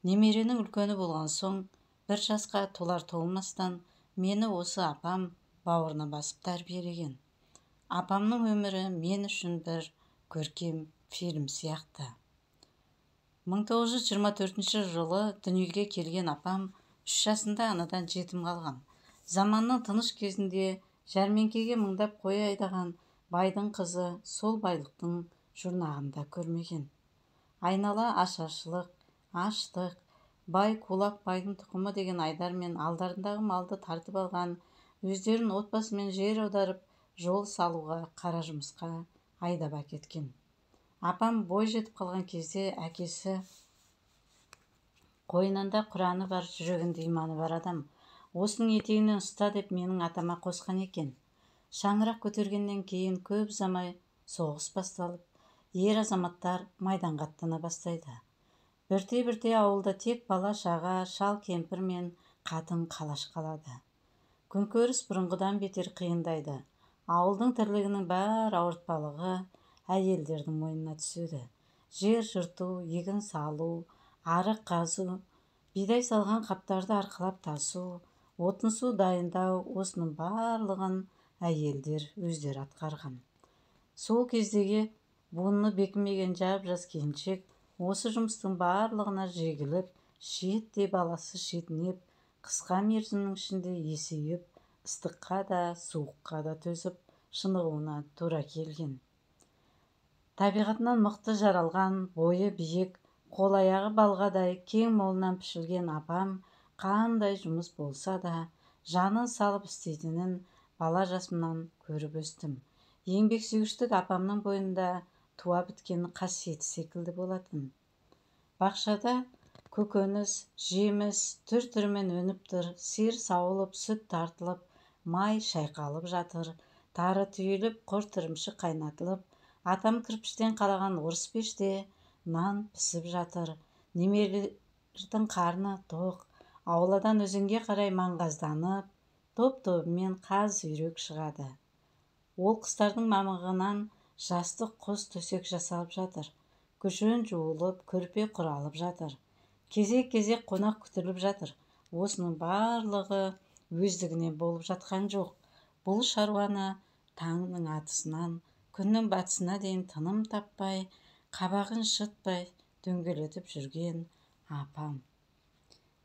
Speaker 1: Немеренің үлкені болған соң, бір жасқа толар-толмастан мені осы апам бауырына басып тәрбиелеген. Апамның өмірі мен үшін бір көркем фильм сияқты. 1924 жылы дүниеге келген апам 3 жасында анадан жетім қалған. Заманның тыныш кезінде жәрмеңкеге мыңдап қой айдаған байдың қызы сол байлықтың жұрнағында көрмеген. Айнала ашаршылық, аштық, бай кулак байдың тұқымы деген айдармен алдарындағы малды тартып алған, өздерін отбасымен жер аударып, жол салуға, қара жұмысқа айдап әкеткен. Апам бой жетіп қалған кезде әкесі қойнында Құраны бар, жүрегінде иманы бар адам. Осының етегінен ұста деп менің атама қосқан екен. Шаңырақ көтергеннен кейін көп замай соғыс басталып, ер азаматтар майданға аттана бастайды. Бірте-бірте ауылда тек бала-шаға, шал-кемпір мен қатын-қалаш қалады. Күнкөріс бұрынғыдан бетер қиындайды. Ауылдың тірлігінің бар ауыртпалығы әйелдердің мойнына түседі. Жер жырту, егін салу, арық қазу, бидай салған қаптарды арқалап тасу, отын су дайындау, осының барлығын әйелдер өздері атқарған. Сол кездегі буыны бекімеген жап-жас келіншек осы жұмыстың барлығына жегіліп, шиеттей баласы шетінеп, қысқа мерзімнің ішінде есейіп, ыстыққа да, суыққа да төзіп, шынығуына тура келген. Табиғатынан мықты жаралған, бойы биік, қол-аяғы балғадай, кең молынан пішілген апам қандай жұмыс болса да, жанын салып істейтінін бала жасымнан көріп өстім. Еңбексүйгіштік апамның бойында туа біткен қасиеті секілді болатын. Бақшада көкөніс, жеміс түр-түрімен өніп тұр, сиыр сауылып, сүт тартылып, май шайқалып жатыр, тары түйіліп, құрт ірімшік қайнатылып, атам кірпіштен қалаған орыс пеште нан пісіп жатыр. Немерелердің қарны тоқ, ауладан өзенге қарай маңғазданып, топ-тобымен қаз үйрек шығады. Ол қыстардың мамығынан жастық құс төсек жасалып жатыр. Күшін жуылып, көрпе құралып жатыр. Кезек-кезек қонақ күтіліп жатыр. Осының барлығы өздігінен болып жатқан жоқ. бұл шаруаны таңның атысынан күннің батысына дейін тыным таппай, қабағын шытпай дөңгелетіп жүрген апам.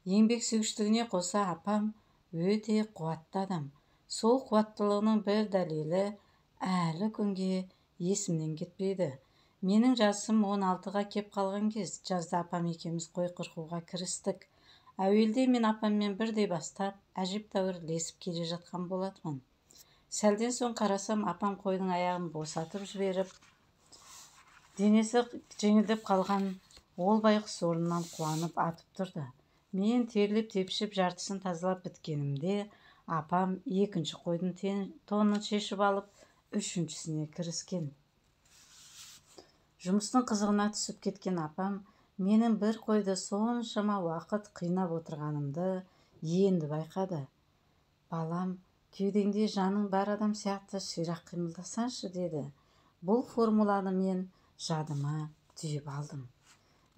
Speaker 1: Еңбексүйгіштігіне қоса апам өте қуатты адам. Сол қуаттылығының бір дәлелі әлі күнге есімнен кетпейді. Менің жасым 16-ға кеп қалған кез, жазда апам екеуміз қой қырқуға кірістік. Әуелде мен апаммен бірдей бастап, әжептәуір ілесіп келе жатқан болатынмын. Сәлден соң қарасам, апам қойдың аяғын босатып жіберіп, денесі жеңілдеп қалған ол байғұс орнынан қуанып атып тұрды. Мен терлеп тепшіп жартысын тазалап біткенімде, апам екінші қойдың тонын шешіп алып, үшіншісіне кіріскен. Жұмыстың қызығына түсіп кеткен апам менің бір қойды соншама уақыт қинап отырғанымды енді байқады. Балам, кеудеңде жаның бар адам сияқты ширақ қимылдасаңшы деді. Бұл формуланы мен жадыма түйіп алдым.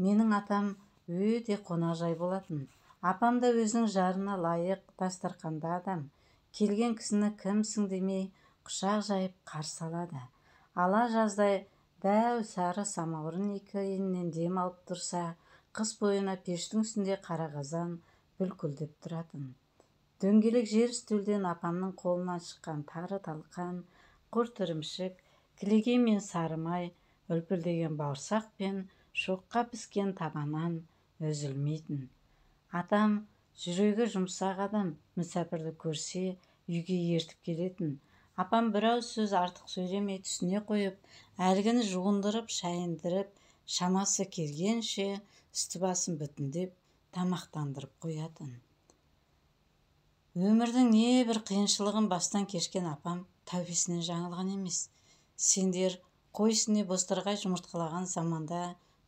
Speaker 1: Менің атам өте қонақжай болатын. Апам да өзінің жарына лайық дастарқанда адам. Келген кісіні кімсің демей құшақ жайып қарсы алады. Ала жаздай дәу сары самаурын екенінен дем алып тұрса, қыс бойына пештің үстінде қара қазан бүлкілдеп тұратын. Дөңгелек жер үстелден апамның қолынан шыққан тары талқан, құрт ірімшік, кілегей мен сары май, үлпілдеген бауырсақ пен шоққа піскен табанан үзілмейтін. Атам жүрегі жұмсақ адам, мүсәпірді көрсе үйге ертіп келетін. Апам бір ауыз сөз артық сөйлемей түсіне қойып, әлгіні жуындырып, шайындырып, шамасы келгенше үсті-басын бүтіндеп, тамақтандырып қоятын. Өмірдің небір қиыншылығын бастан кешкен апам тәубесінен жаңылған емес. Сендер қой ісіне бозторғай жұмыртқалаған заманда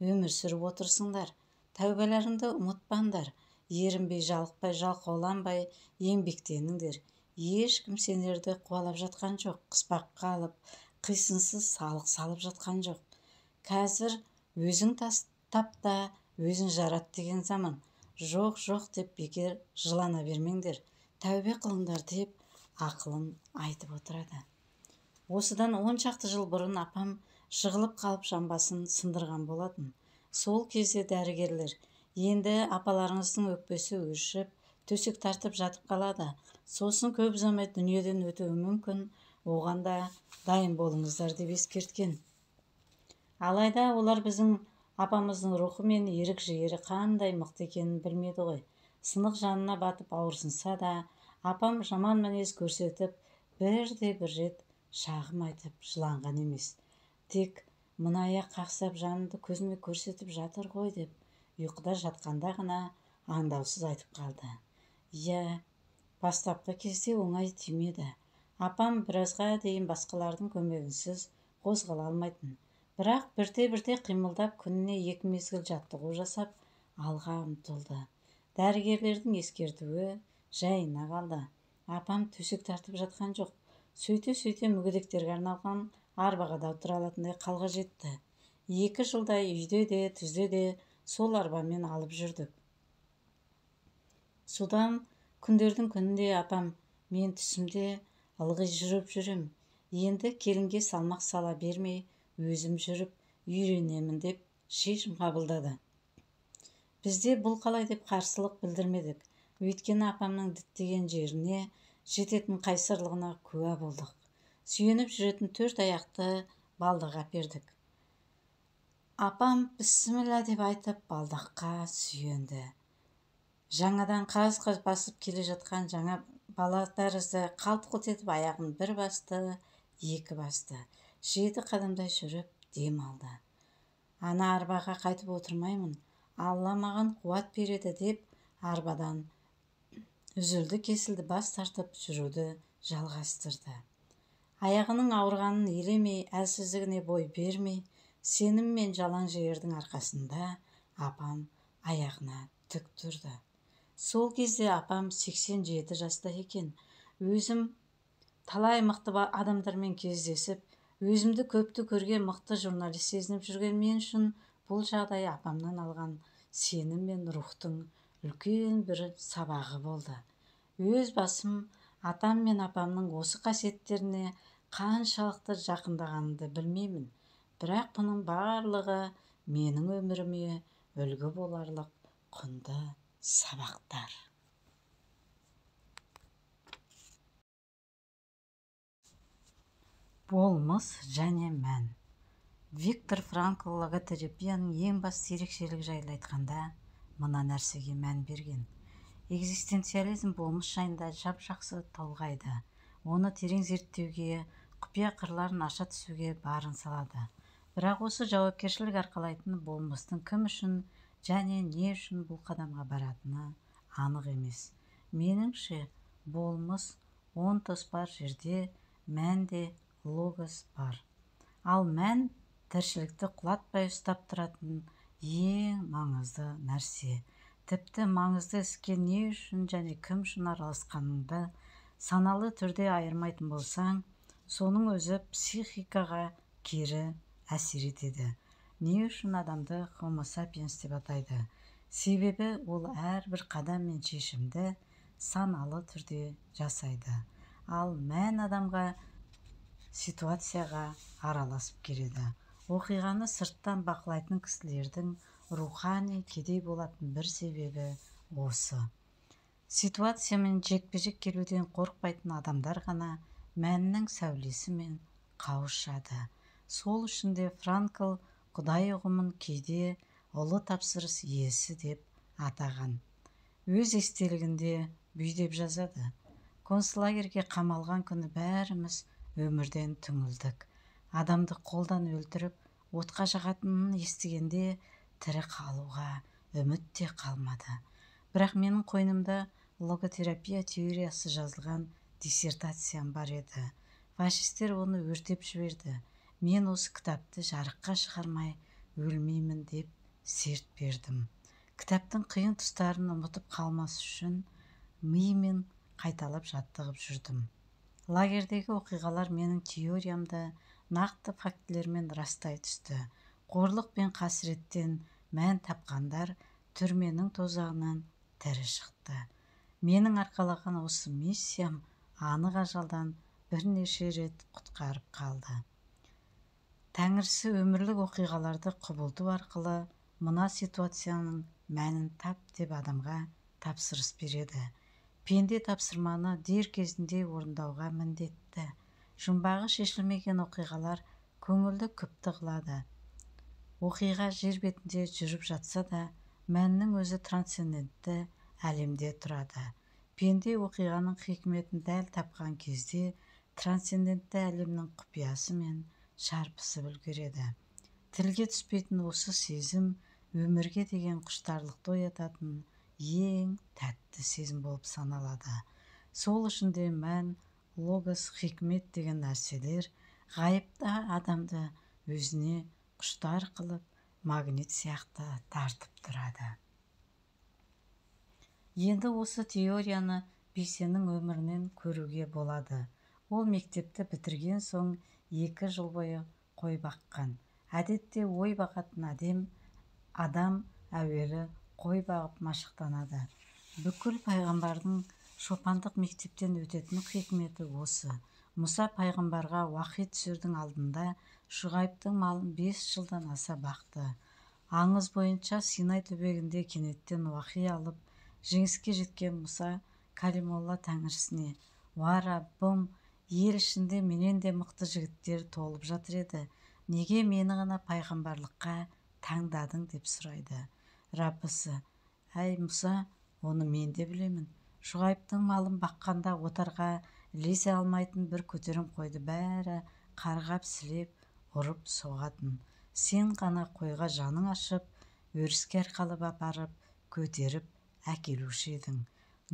Speaker 1: өмір сүріп отырсыңдар. Тәубелеріңді ұмытпаңдар. Ерінбей, жалықпай, жалқауланбай еңбектеніңдер. Ешкім сендерді қуалап жатқан жоқ, қыспаққа алып, қисынсыз салық салып жатқан жоқ. Қазір өзің тапта, өзің жарат деген заман. Жоқ деп бекер жылана бермеңдер. Тәубе қылыңдар деп ақылын айтып отырады. Осыдан 10 шақты жыл бұрын апам жығылып қалып жамбасын сындырған болатын. Сол кезде дәрігерлер, енді апаларыңыздың өкпесі өршіп, төсек тартып жатып қалады. Сосын көп ұзамай дүниеден өтуі мүмкін, оған да дайын болыңыздар деп ескерткен. Алайда олар біздің апамыздың рухы мен ерік жігері қандай мықты екенін білмеді ғой. Сынық жанына батып ауырсынса да, апам жаман мінез көрсетіп, бір рет шағым айтып жыланған емес. Тек мына аяқ қақсап жанымды көзіме көрсетіп жатыр ғой деп, ұйқыда жатқанда ғана аңдаусыз айтып қалды. Бастапқы кезде оңай тимеді. Апам біразға дейін басқалардың көмегінсіз қозғала алмайтын. Бірақ бірте қимылдап күніне 2 мезгіл жаттығу жасап, алға ұмтылды. Дәрігерлердің ескертуі жайына қалды. Апам төсек тартып жатқан жоқ. Сөйте мүгедектерге арналған арбаға да отыра алатындай қалға жетті. 2 жылдай үйде де, түзде де сол арбамен алып жүрдік. Содан күндердің күнінде апам, мен түсімде ылғи жүріп жүрем. Енді келінге салмақ сала бермей, өзім жүріп үйренемін деп шешім қабылдады. Бізде бұл қалай деп қарсылық білдірмедік. Өйткені апамның діттеген жеріне жететін қайсарлығына куә болдық. Сүйеніп жүретін 4 аяқты балдық әпердік. Апам бісміллә деп айтып балдаққа сүйенді. Жаңадан қаз басып келе жатқан жаңа бала тәрізді қалт-құлт етіп аяғын 1 басты, 2 басты. 7 қадамдай жүріп дем алды. Ана арбаға қайтып отырмаймын. Алла маған қуат береді деп арбадан үзілді кесілді бас тартып жүруді жалғастырды. Аяғының ауырғанын елемей, әлсіздігіне бой бермей, сенім мен жалаң жігердің арқасында апам аяғына тік тұрды. Сол кезде апам 87 жаста екен. Өзім талай мықты адамдармен кездесіп, өзімді көпті көрген мықты журналист сезініп жүрген мен үшін бұл жағдай апамнан алған сенім мен рухтың үлкен бір сабағы болды. Өз басым Атам мен апамның осы қасиеттеріне қаншалықты жақындағанымды білмеймін, бірақ бұның барлығы менің өміріме үлгі боларлық құнды сабақтар. Болмыс және мән. Виктор Франкл логотерапияның ең басты ерекшелігі жайлы айтқанда мына нәрсеге мән берген: экзистенциализм болмыс жайында жап-жақсы толғайды, оны терең зерттеуге, құпия қырларын аша түсуге барын салады. Бірақ осы жауапкершілік арқалайтын болмыстың кім үшін және не үшін бұл қадамға баратыны анық емес. Меніңше, болмыс онтос бар жерде мәнде логос бар. Ал мән тіршілікті құлатпай ұстап тұратын ең маңызды нәрсе. Тіпті маңызды іске не үшін және кім үшін араласқаныңды саналы түрде айырмайтын болсаң, соның өзі психикаға кері әсер етеді. Не үшін адамды Homo sapiens деп атайды? Себебі ол әрбір қадам мен шешімді саналы түрде жасайды. Ал мән адамға ситуацияға араласып келеді. Оқиғаны сырттан бақылайтын кісілердің рухани кедей болатын бір себебі осы. Ситуациямен жекпе-жек келуден қорықпайтын адамдар ғана мәннің сәулесімен қауышады. Сол үшін де Франкл Құдай ұғымын кейде ұлы тапсырыс иесі деп атаған. Өз естелігінде бүйтіп жазады: концлагерге қамалған күні бәріміз өмірден түңілдік. Адамды қолдан өлтіріп, отқа жағатынын естігенде тірі қалуға үміт те қалмады. Бірақ менің қойнымда логотерапия теориясы жазылған диссертациям бар еді. Фашистер оны өртеп жіберді. Мен осы кітапты жарыққа шығармай өлмеймін деп серт бердім. Кітаптың қиын тұстарын ұмытып қалмас үшін мимен қайталап жаттығып жүрдім. Лагердегі оқиғалар менің теориямды нақты фактілермен растай түсті. Қорлық пен қасіреттен мән тапқандар түрменің тозағынан тірі шықты. Менің арқалаған осы миссиям анық ажалдан бірнеше рет құтқарып қалды. Тәңірісі өмірлік оқиғаларды құбылту арқылы мына ситуацияның мәнін тап деп адамға тапсырыс береді. Пенде тапсырманы дер кезінде орындауға міндетті. Жұмбағы шешілмеген оқиғалар көңілді күпті қылады. Оқиға жер бетінде жүріп жатса да, мәннің өзі трансцендентті әлемде тұрады. Пенде оқиғаның хикметін дәл тапқан кезде трансцендентті әлемнің құпиясымен шарпысып үлгереді. Тілге түспейтін осы сезім өмірге деген құштарлықты оятатын ең тәтті сезім болып саналады. Сол үшін де мән, логос, хикмет деген нәрселер ғайыпта адамды өзіне құштар қылып, магнит сияқты тартып тұрады. Енді осы теорияны Бейсеннің өмірінен көруге болады. Ол мектепті бітірген соң 2 жыл бойы қой баққан. Әдетте ой бақатын адам әуелі қой бағып машықтанады. Бүкіл пайғамбардың шопандық мектептен өтетін хикметі осы. Мұса пайғамбарға уахи түсердің алдында Шұғайыптың малын 5 жылдан аса бақты. Аңыз бойынша Синай төбегінде кенеттен уахи алып, жеңіске жеткен Мұса Калимолла тәңірісіне: «Уа Раббым, ел ішінде менен де мықты жігіттер толып жатыр еді. Неге мені ғана пайғамбарлыққа таңдадың?» деп сұрайды. Раббысы: «Әй Мұса, оны мен де білемін. Шұғайыптың малын баққанда отарға ілесе алмайтын бір көтерім қойды бәрі қарғап-сілеп, ұрып соғатын. Сен ғана қойға жаның ашып, өріске арқалып апарып, көтеріп әкелуші едің.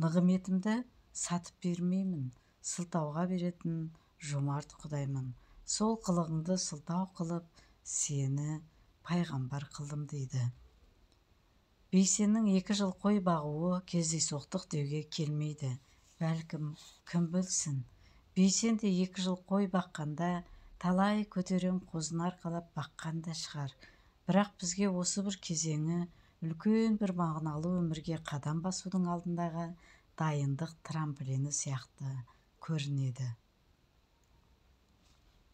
Speaker 1: Нығметімді сатып бермеймін, сылтауға беретін жомарт Құдаймын. Сол қылығыңды сылтау қылып, сені пайғамбар қылдым» дейді. Бейсеннің 2 жыл қой бағуы кездейсоқтық деуге келмейді. Бәлкім, кім білсін. Бейсен де 2 жыл қой баққанда талай көтерем қозын арқалап баққан да шығар. Бірақ бізге осы бір кезеңі үлкен бір мағыналы өмірге қадам басудың алдындағы дайындық трамплині сияқты көрінеді.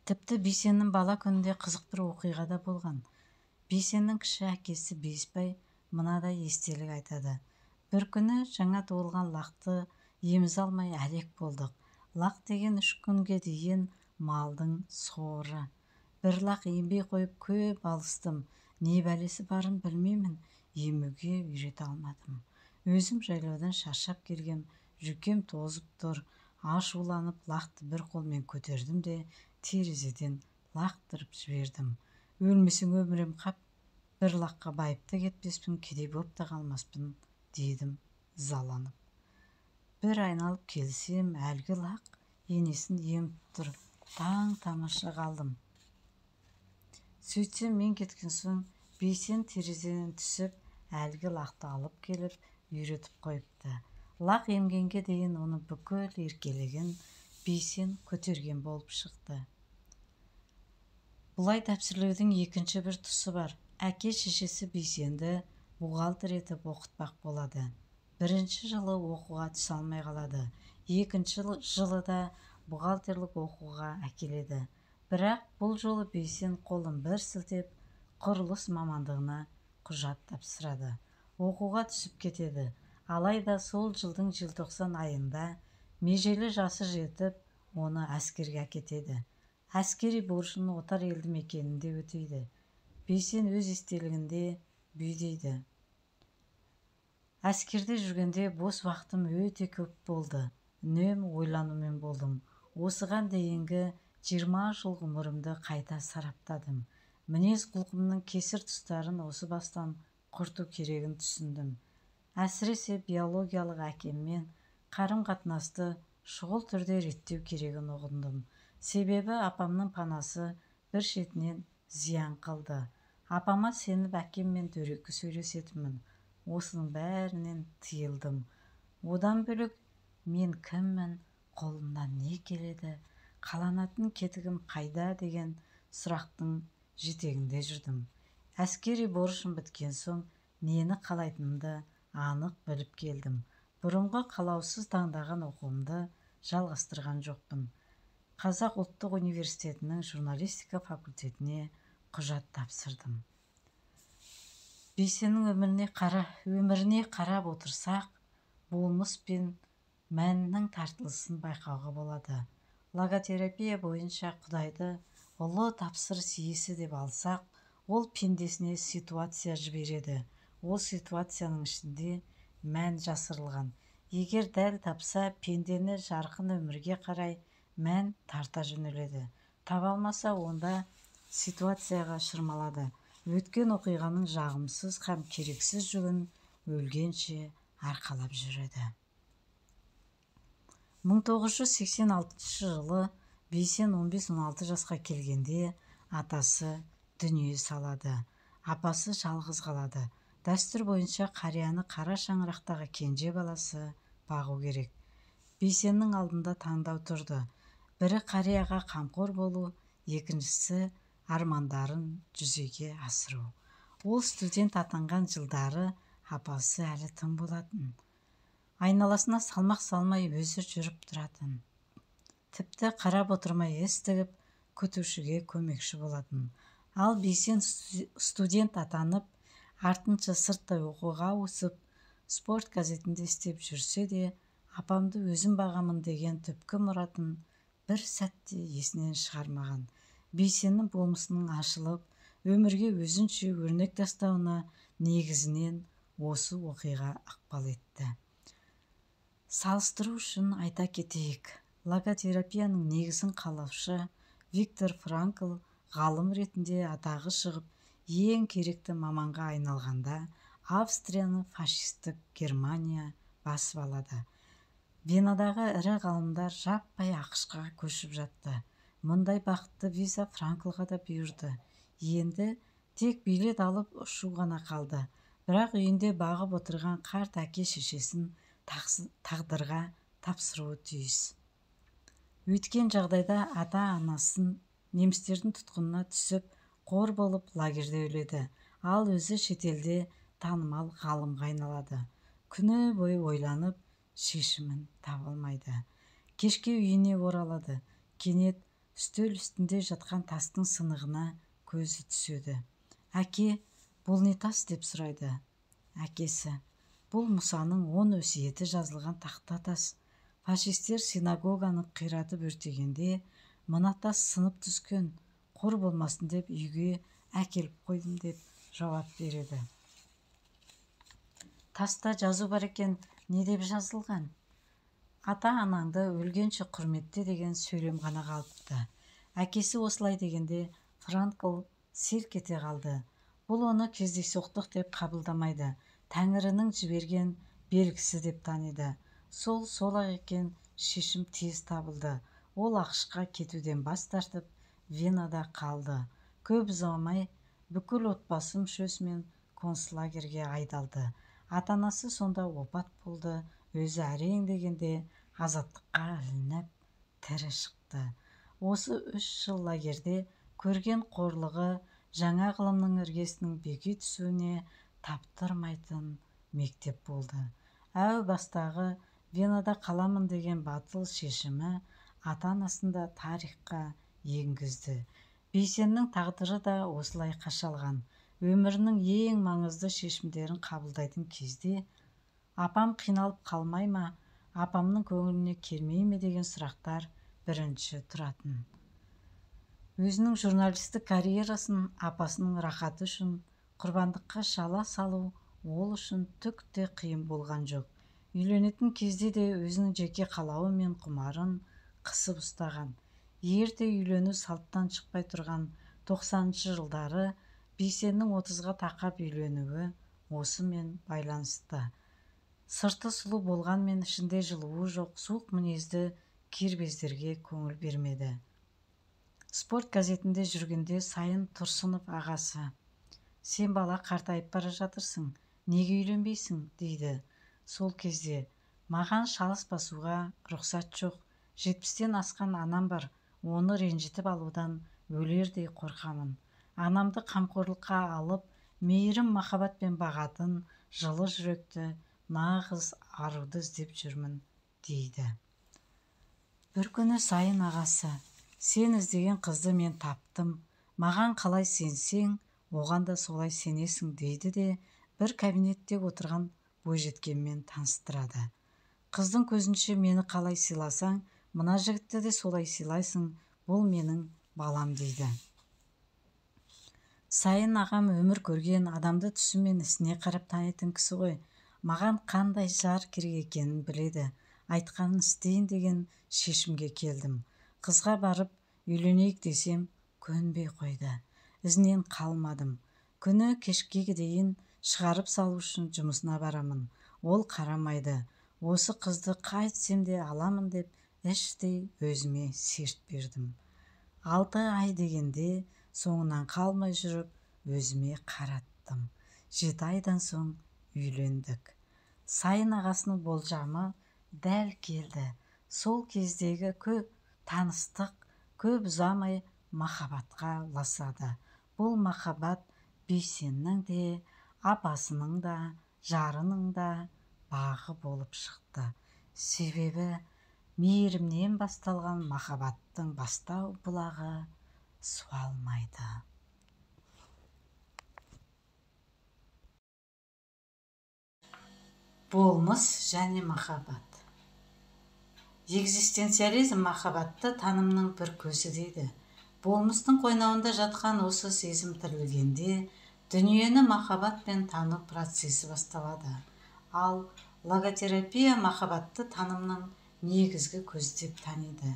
Speaker 1: Тіпті Бейсеннің бала күнінде қызық бір оқиға да болған. Бейсеннің кіші әкесі Бейсбай мынадай естелік айтады. Бір күні жаңа туылған лақты еміз алмай әлек болдық. Лақ деген 3 күнге дейін малдың соры. Бір лақ ембей қойып көп алыстым. Не бәлесі барын білмеймін, емуге үйрете алмадым. Өзім жайлаудан шаршап келгем, жүкем тозып тұр. Ашуланып лақты бір қолмен көтердім де терезеден лақтырып жібердім. Өлмесең өмірем қап, бір лаққа байыпты кетпеспін, кедей боп та қалмаспын, дедім ызаланып. Бір айналып келсем, әлгі лақ енесін еміп тұр. Таң тамаша қалдым. Сөйтсем, мен кеткен соң Бейсен терезеден түсіп, әлгі лақты алып келіп, үйретіп қойыпты. Лақ емгенге дейін оны бүкіл еркелеген Бейсен көтерген болып шықты. Бұлай тәпсірлеудің екінші бір тұсы бар. Әке шешесі Бейсенді бухгалтер етіп оқытпақ болады. Бірінші жылы оқуға түсе алмай қалады. Екінші жылы да бухгалтерлік оқуға әкеледі. Бірақ бұл жолы Бейсен қолын бір сілтеп, құрылыс мамандығына құжат тапсырады. Оқуға түсіп кетеді. Алайда сол жылдың желтоқсан айында межелі жасы жетіп, оны әскерге әкетеді. Әскери борышын отар елді мекенінде өтейді. Бейсен өз естелігінде бүйдейді. Әскерде жүргенде бос уақытым өте көп болды. Үнемі ойланумен болдым. Осыған дейінгі 20 жыл ғұмырымды қайта сараптадым. Мінез құлқымның кесір тұстарын осы бастан құрту керегін түсіндім. Әсіресе биологиялық әкеммен қарым-қатынасты шұғыл түрде реттеу керегін ұғындым. Себебі апамның панасы бір шетінен зиян қылды. Апама сеніп әкеммен дөрекі сөйлесетінмін. Осының бәрінен тыйылдым. Одан бөлек мен кіммін, қолымнан не келеді, қаланатын кетігім қайда деген сұрақтың жетегінде жүрдім. Әскери борышым біткен соң нені қалайтынымды анық біліп келдім. Бұрынғы қалаусыз таңдаған оқуымды жалғастырған жоқпын. Қазақ ұлттық университетінің журналистика факультетіне құжат тапсырдым. Бейсеннің өміріне қарап отырсақ, болмыс пен мәнінің тартылысын байқауға болады. Логотерапия бойынша Құдайды ұлы тапсырыс иесі деп алсақ, ол пендесіне ситуация жібереді. Ол ситуацияның ішінде мән жасырылған. Егер дәл тапса, пендені жарқын өмірге қарай мән тарта жөнеледі. Таба алмаса, онда ситуацияға шырмалады. Өткен оқиғаның жағымсыз һәм керексіз жүгін өлгенше арқалап жүреді. 1986 жылы Бейсен 15-16 жасқа келгенде атасы дүние салады. Апасы жалғыз қалады. Дәстүр бойынша қарияны қара шаңырақтағы кенже баласы бағу керек. Бейсеннің алдында таңдау тұрды. Бірі қарияға қамқор болу, екіншісі армандарын жүзеге асыру. Ол студент атанған жылдары апасы әлі тым болатын. Айналасына салмақ салмай өзі жүріп тұратын. Тіпті қарап отырмай іс тігіп, күтушіге көмекші болатын. Ал Бейсен студент атанып, артынша сырттай оқуға ауысып, спорт газетінде істеп жүрсе де, апамды өзім бағамын деген түпкі мұратын бір сәтте есінен шығармаған. Бейсеннің болмысының ашылып, өмірге өзінше өрнек тастауына негізінен осы оқиға ықпал етті. Салыстыру үшін айта кетейік, логотерапияның негізін қалаушы Виктор Франкл ғалым ретінде атағы шығып, ең керекті маманға айналғанда Австрияны фашистік Германия басып алады. Венадағы ірі ғалымдар жаппай ақшқа көшіп жатты. Мұндай бақытты виза Франклға да бұйырды. Енді тек билет алып ұшу ғана қалды. Бірақ үйінде бағып отырған қарт әке шешесін тағдырға тапсыруы тиіс. Өткен жағдайда ата-анасын немістердің тұтқынына түсіп, қор болып лагерде өледі. Ал өзі шетелде танымал ғалымға айналады. Күні бойы ойланып, шешімін таба алмайды. Кешке үйіне оралады. Кенет үстел үстінде жатқан тастың сынығына көзі түседі. «Әке, бұл не тас?» деп сұрайды. Әкесі: «Бұл Мұсаның 10 өсиеті жазылған тақта тас. Фашистер синагоганы қиратып өртегенде мына тас сынып түскен. Қор болмасын деп үйге әкеліп қойдым» деп жауап береді. Таста жазу бар екен, не деп жазылған? «Ата-анаңды өлгенше құрметте» деген сөйлем ғана қалыпты. Әкесі осылай дегенде Франкл селк ете қалды. Бұл оны кездейсоқтық деп қабылдамайды, Тәңірінің жіберген белгісі деп таниды. Сол-ақ екен, шешім тез табылды. Ол ақшқа кетуден бас тартып, Венада қалды. Көп ұзамай бүкіл отбасы мүшесімен концлагерге айдалды. Ата-анасы сонда опат болды. Өзі әрең дегенде азаттыққа ілініп, тірі шықты. Осы 3 жыл лагерде көрген қорлығы жаңа ғылымның іргесінің беки түсуіне таптырмайтын мектеп болды. Әу бастағы Венада қаламын деген батыл шешімі ата-анасында тарихқа енгізді. Бейсеннің тағдыры да осылай қашалған. Өмірінің ең маңызды шешімдерін қабылдайтын кезде апам қиналып қалмай ма, апамның көңіліне келмей ме деген сұрақтар бірінші тұратын. Өзінің журналистік карьерасын апасының рахаты үшін құрбандыққа шала салу ол үшін түк те қиын болған жоқ. Үйленетін кезде де өзінің жеке қалауы мен құмарын қысып ұстаған. Ерте үйлену салттан шықпай тұрған 90-шы жылдары Бейсеннің 30-ға тақап үйленуі осымен байланысты. Сырты сұлу болғанмен ішінде жылуы жоқ, суық мінезді кербездерге көңіл бермеді. Спорт газетінде жүргенде Сайын Тұрсынов ағасы: «Сен бала қартайып бара жатырсың, неге үйленбейсің?» дейді. Сол кезде: «Маған шалыс басуға рұқсат жоқ. 70-тен асқан анам бар, оны ренжітіп алудан өлердей қорқамын. Анамды қамқорлыққа алып, мейірім махаббатпен бағатын жылы жүректі, нағыз аруды іздеп жүрмін» дейді. Бір күні Сайын ағасы: «Сен іздеген қызды мен таптым. Маған қалай сенсең, оған да солай сенесің» дейді де бір кабинетте отырған бойжеткенмен таныстырады. «Қыздың көзінше мені қалай сыйласаң, мына жігітті де солай сыйлайсың, бұл менің балам» дейді. Сайын ағам өмір көрген, адамды түсімен ісіне қарап танитын кісі ғой. Маған қандай жар керек екенін біледі. Айтқанын істейін деген шешімге келдім. Қызға барып үйленейік десем, көнбей қойды. Ізінен қалмадым. Күні кешке дейін шығарып салу үшін жұмысына барамын. Ол қарамайды. Осы қызды қайтсем де аламын деп іштей өзіме серт бердім. 6 ай дегенде соңынан қалмай жүріп өзіме қараттым. 7 айдан соң үйлендік. Сайын ағасының болжамы дәл келді. Сол кездегі көп таныстық көп ұзамай махаббатқа ұласады. Бұл махаббат Бейсеннің де, апасының да, жарының да бағы болып шықты. Себебі мейірімнен басталған махаббаттың бастау бұлағы суалмайды. Болмыс және махаббат. Экзистенциализм махаббатты танымның бір көзі дейді. Болмыстың қойнауында жатқан осы сезім тірілгенде, дүниені махаббатпен тану процесі басталады. Ал логотерапия махаббатты танымның негізгі көзі деп таниды.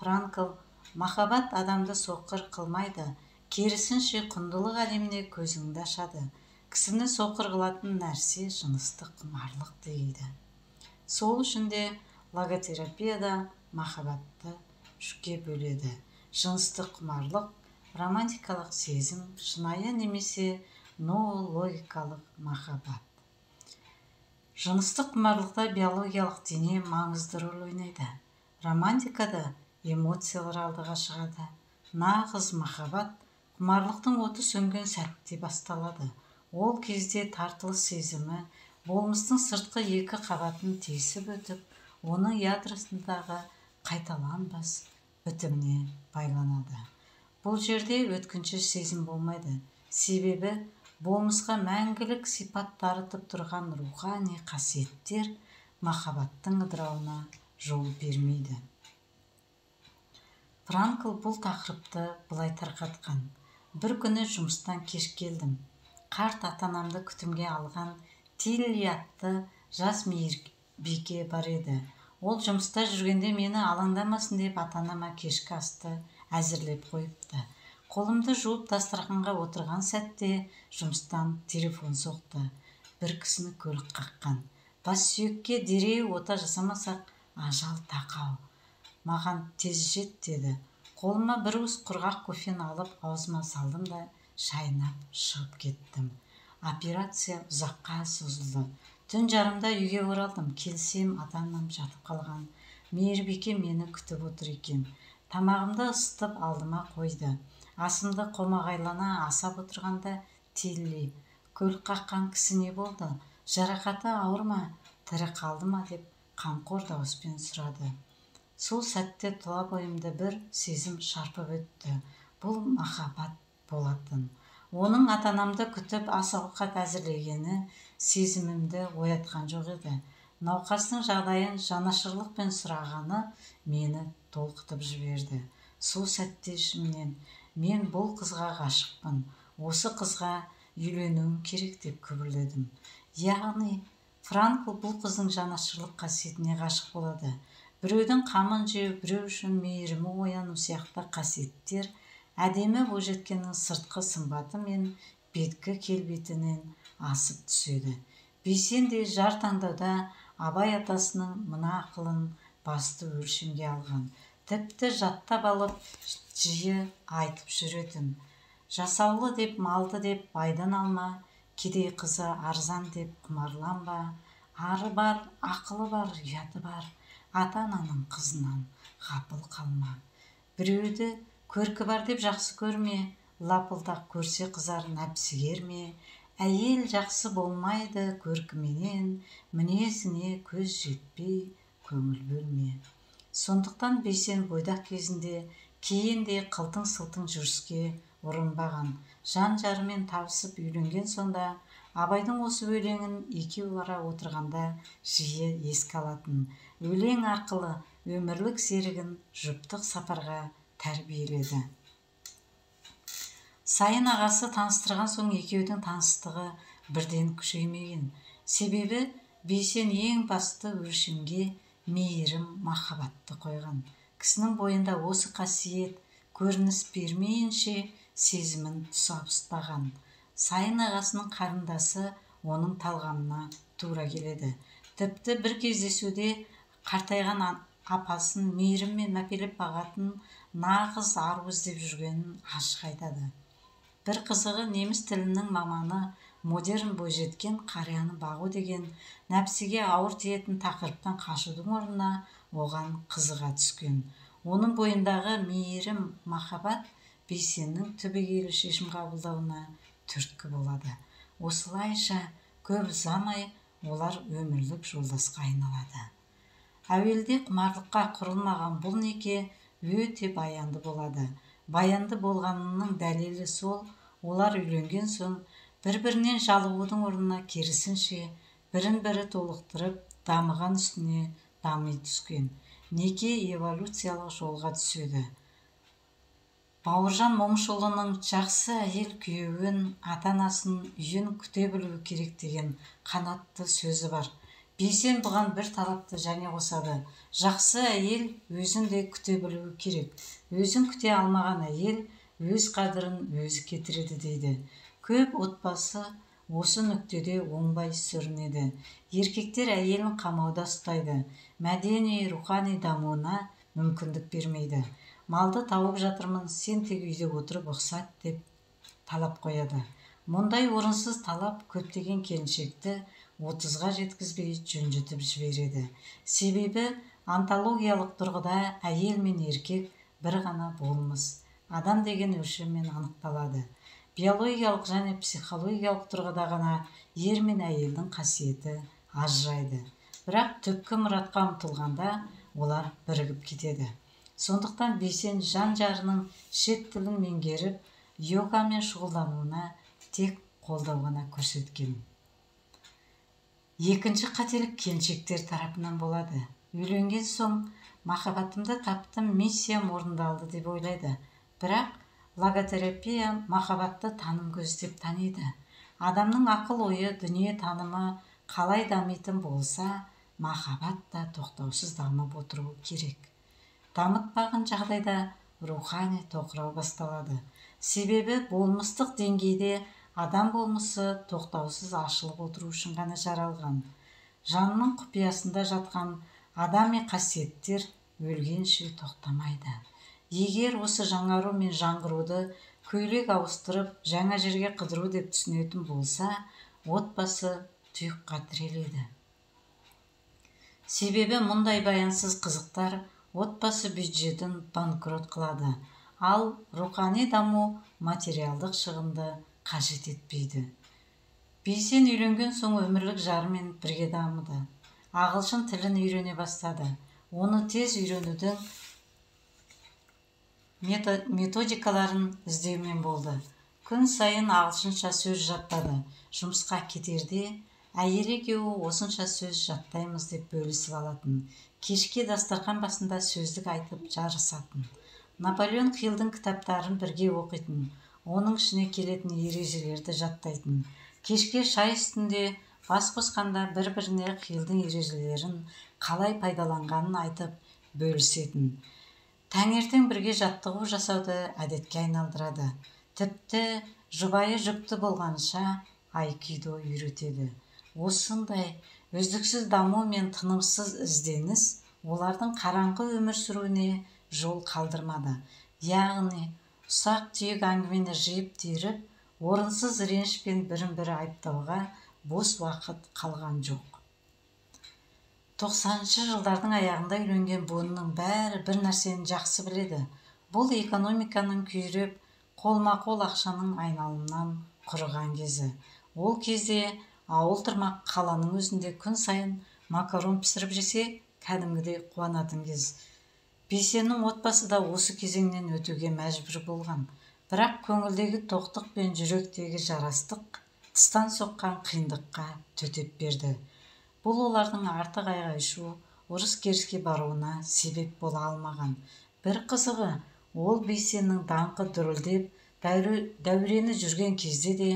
Speaker 1: Франкл: «Махаббат адамды соққыр қылмайды, керісінше құндылық әлеміне көзіңді ашады. Кісіні соққыр қылатын нәрсе жыныстық құмарлық» дейді. Сол үшін де логотерапияда махаббатты 3-ке бөледі. Жыныстық құмарлық, романтикалық сезім, шынайы немесе логикалық махаббат. Жыныстық құмарлықта биологиялық дене маңызды рөл ойнайды. Романтикада эмоциялар алдыға шығады. Нағыз махаббат құмарлықтың оты сөнген сәтте басталады. Ол кезде тартылыс сезімі болмыстың сыртқы 2 қабатын тесіп өтіп, оның ядросындағы қайталанбас бітіміне байланады. Бұл жерде өткінші сезім болмайды. Себебі болмысқа мәңгілік сипат дарытып тұрған рухани қасиеттер махаббаттың ыдырауына жол бермейді. Франкл бұл тақырыпты былай тарқатқан: бір күні жұмыстан кеш келдім. Қарт ата-анамды күтімге алған Тилли атты жас мейірбике бар еді. Ол жұмыста жүргенде мені алаңдамасын деп ата-анама кешкі асты әзірлеп қойыпты. Қолымды жуып дастарханға отырған сәтте жұмыстан телефон соқты. Бір кісіні көлік қаққан. Бас сүйекке дереу ота жасамасақ, ажал тақау. Маған тез жет деді. Қолыма бір уыс құрғақ кофені алып аузыма салдым да шайнап шығып кеттім. Операция ұзаққа созылды. Түн жарымда үйге оралдым. Келсем, ата-анам жатып қалған. Мейірбике мені күтіп отыр екен. Тамағымды ысытып алдыма қойды. Асымды қомағайлана асап отырғанда Тилли: көлік қаққан кісі не болды? Жарақаты ауыр ма? Тірі қалды ма? деп қамқор дауыспен сұрады. Сол сәтте тұла бойымды бір сезім шарпып өтті. Бұл махаббат болатын. Оның ата-анамды күтіп ас-ауқат әзірлегені сезімімді оятқан жоқ еді. Науқастың жағдайын жанашырлықпен сұрағаны мені толқытып жіберді. Сол сәтте ішімнен: мен бұл қызға ғашықпын, осы қызға үйленуім керек деп күбірледім. Яғни Франкл бұл қыздың жанашырлық қасиетіне ғашық болады. Біреудің қамын жеу, біреу үшін мейірімі ояну сияқты қасиеттер әдемі бойжеткеннің сыртқы сымбаты мен беткі келбетінен асып түседі. Бейсен де жар таңдауда Абай атасының мына ақылын басты өлшемге алған. Тіпті жаттап алып жиі айтып жүретін: жасаулы деп малды деп байдан алма, кедей қызы арзан деп құмарланба, ары бар, ақылы бар, ұяты бар, ата-ананың қызынан ғапыл қалма. Біреуді көркі бар деп жақсы көрме, лапылдақ көрсе қызар нәпсігер ме, әйел жақсы болмайды көркіменен, мінезіне көз жетпей көңіл бөлме. Сондықтан Бейсен бойдақ кезінде кейінде қылтың-сылтың жүріске ұрынбаған. Жан-жарымен табысып үйленген сонда Абайдың осы өлеңін екеуі ара отырғанда жиі еске алатын. Өлең арқылы өмірлік серігін жұптық сапарға тәрбиеледі. Сайын ағасы таныстырған соң екеудің таныстығы бірден күшеймеген. Себебі Бейсен ең басты өлшемге мейірім, махаббатты қойған. Кісінің бойында осы қасиет көрініс бермейінше сезімін тұсап ұстаған. Сайын ағасының қарындасы оның талғамына тура келеді. Тіпті бір кездесуде қартайған апасын мейіріммен мәпелеп бағатын нағыз ару іздеп жүргенін ашық айтады. Бір қызығы, неміс тілінің маманы модерн бойжеткен қарияны бағу деген нәпсіге ауыр тиетін тақырыптан қашудың орнына оған қызыға түскен. Оның бойындағы мейірім, махаббат Бейсеннің түбегейлі шешім қабылдауына түрткі болады. Осылайша көп ұзамай олар өмірлік жолдасқа айналады. Әуелде құмарлыққа құрылмаған бұл неке өте баянды болады. Баянды болғанының дәлелі сол: олар үйленген соң бір-бірінен жалығудың орнына керісінше бірін-бірі толықтырып, дамыған үстіне дами түскен. Неке эволюциялық жолға түседі. Бауыржан Момышұлының жақсы әйел күйеуін, ата-анасын, үйін күте білуі керек деген қанатты сөзі бар. Бейсен бұған бір талапты және қосады: жақсы әйел өзін де күте білуі керек. Өзін күте алмаған әйел өз қадірін өзі кетіреді дейді. Көп отбасы осы нүктеде оңбай сүрінеді. Еркектер әйелін қамауда ұстайды, мәдени, рухани дамуына мүмкіндік бермейді. Малды тауып жатырмын, сен тек үйде отырып ұқсат деп талап қояды. Мұндай орынсыз талап көптеген келіншекті 30-ға жеткізбей жөнжітіп жібереді. Себебі онтологиялық тұрғыда әйел мен еркек бір ғана болмыс, адам деген өлшеммен анықталады. Биологиялық және психологиялық тұрғыда ғана ер мен әйелдің қасиеті ажырайды. Бірақ түпкі мұратқа ұмтылғанда олар бірігіп кетеді. Сондықтан Бейсен жан-жарының шет тілін меңгеріп, йогамен шұғылдануына тек қолдау ғана көрсеткен. Екінші қателік келіншектер тарапынан болады. Үйленген соң махаббатымды таптым, миссиям орындалды деп ойлайды. Бірақ логотерапия махаббатты таным көзі деп таниды. Адамның ақыл ойы, дүние танымы қалай дамитын болса, махаббат та тоқтаусыз дамып отыруы керек. Дамытпаған жағдайда рухани тоқырау басталады. Себебі болмыстық деңгейде адам болмысы тоқтаусыз ашылып отыру үшін ғана жаралған. Жанның құпиясында жатқан адами қасиеттер өлгенше тоқтамайды. Егер осы жаңару мен жаңғыруды көйлек ауыстырып, жаңа жерге қыдыру деп түсінетін болса, отбасы тұйыққа тіреледі. Себебі мұндай баянсыз қызықтар отбасы бюджетін банкрот қылады, ал рухани даму материалдық шығынды қажет етпейді. Бейсен үйленген соң өмірлік жарымен бірге дамыды. Ағылшын тілін үйрене бастады. Оны тез үйренудің методикаларын іздеумен болды. Күн сайын ағылшынша сөз жаттады. Жұмысқа кетерде әйелі екеуі осынша сөз жаттаймыз деп бөлісіп алатын. Кешке дастархан басында сөздік айтып жарысатын. Наполеон Хиллдің кітаптарын бірге оқитын. Оның ішіне келетін ережелерді жаттайтын. Кешке шай үстінде бас қосқанда бір-біріне Хиллдің ережелерін қалай пайдаланғанын айтып бөлісетін. Таңертең бірге жаттығу жасауды әдетке айналдырады. Тіпті жұбайы жүкті болғанша айкидо үйретеді. Осындай үздіксіз даму мен тынымсыз ізденіс олардың қараңғы өмір сүруіне жол қалдырмады. Яғни ұсақ түйек әңгімені жиып теріп, орынсыз реніш пен бірін-бірі айыптауға бос уақыт қалған жоқ. 90-шы жылдардың аяғында үйленген буынның бәрі бір нәрсені жақсы біледі. Бұл экономиканың күйреп, қолма-қол ақшаның айналымнан құрыған кезі. Ол кезде ауыл тұрмақ қаланың өзінде күн сайын макарон пісіріп жесе, кәдімгідей қуанатын кез. Бейсеннің отбасы да осы кезеңнен өтуге мәжбүр болған. Бірақ көңілдегі тоқтық пен жүректегі жарастық тыстан соққан қиындыққа төтеп берді. Бұл олардың артық айғай-шу, ұрыс-керіске баруына себеп бола алмаған. Бір қызығы, ол Бейсеннің даңқы дүрілдеп, дәурені жүрген кезде де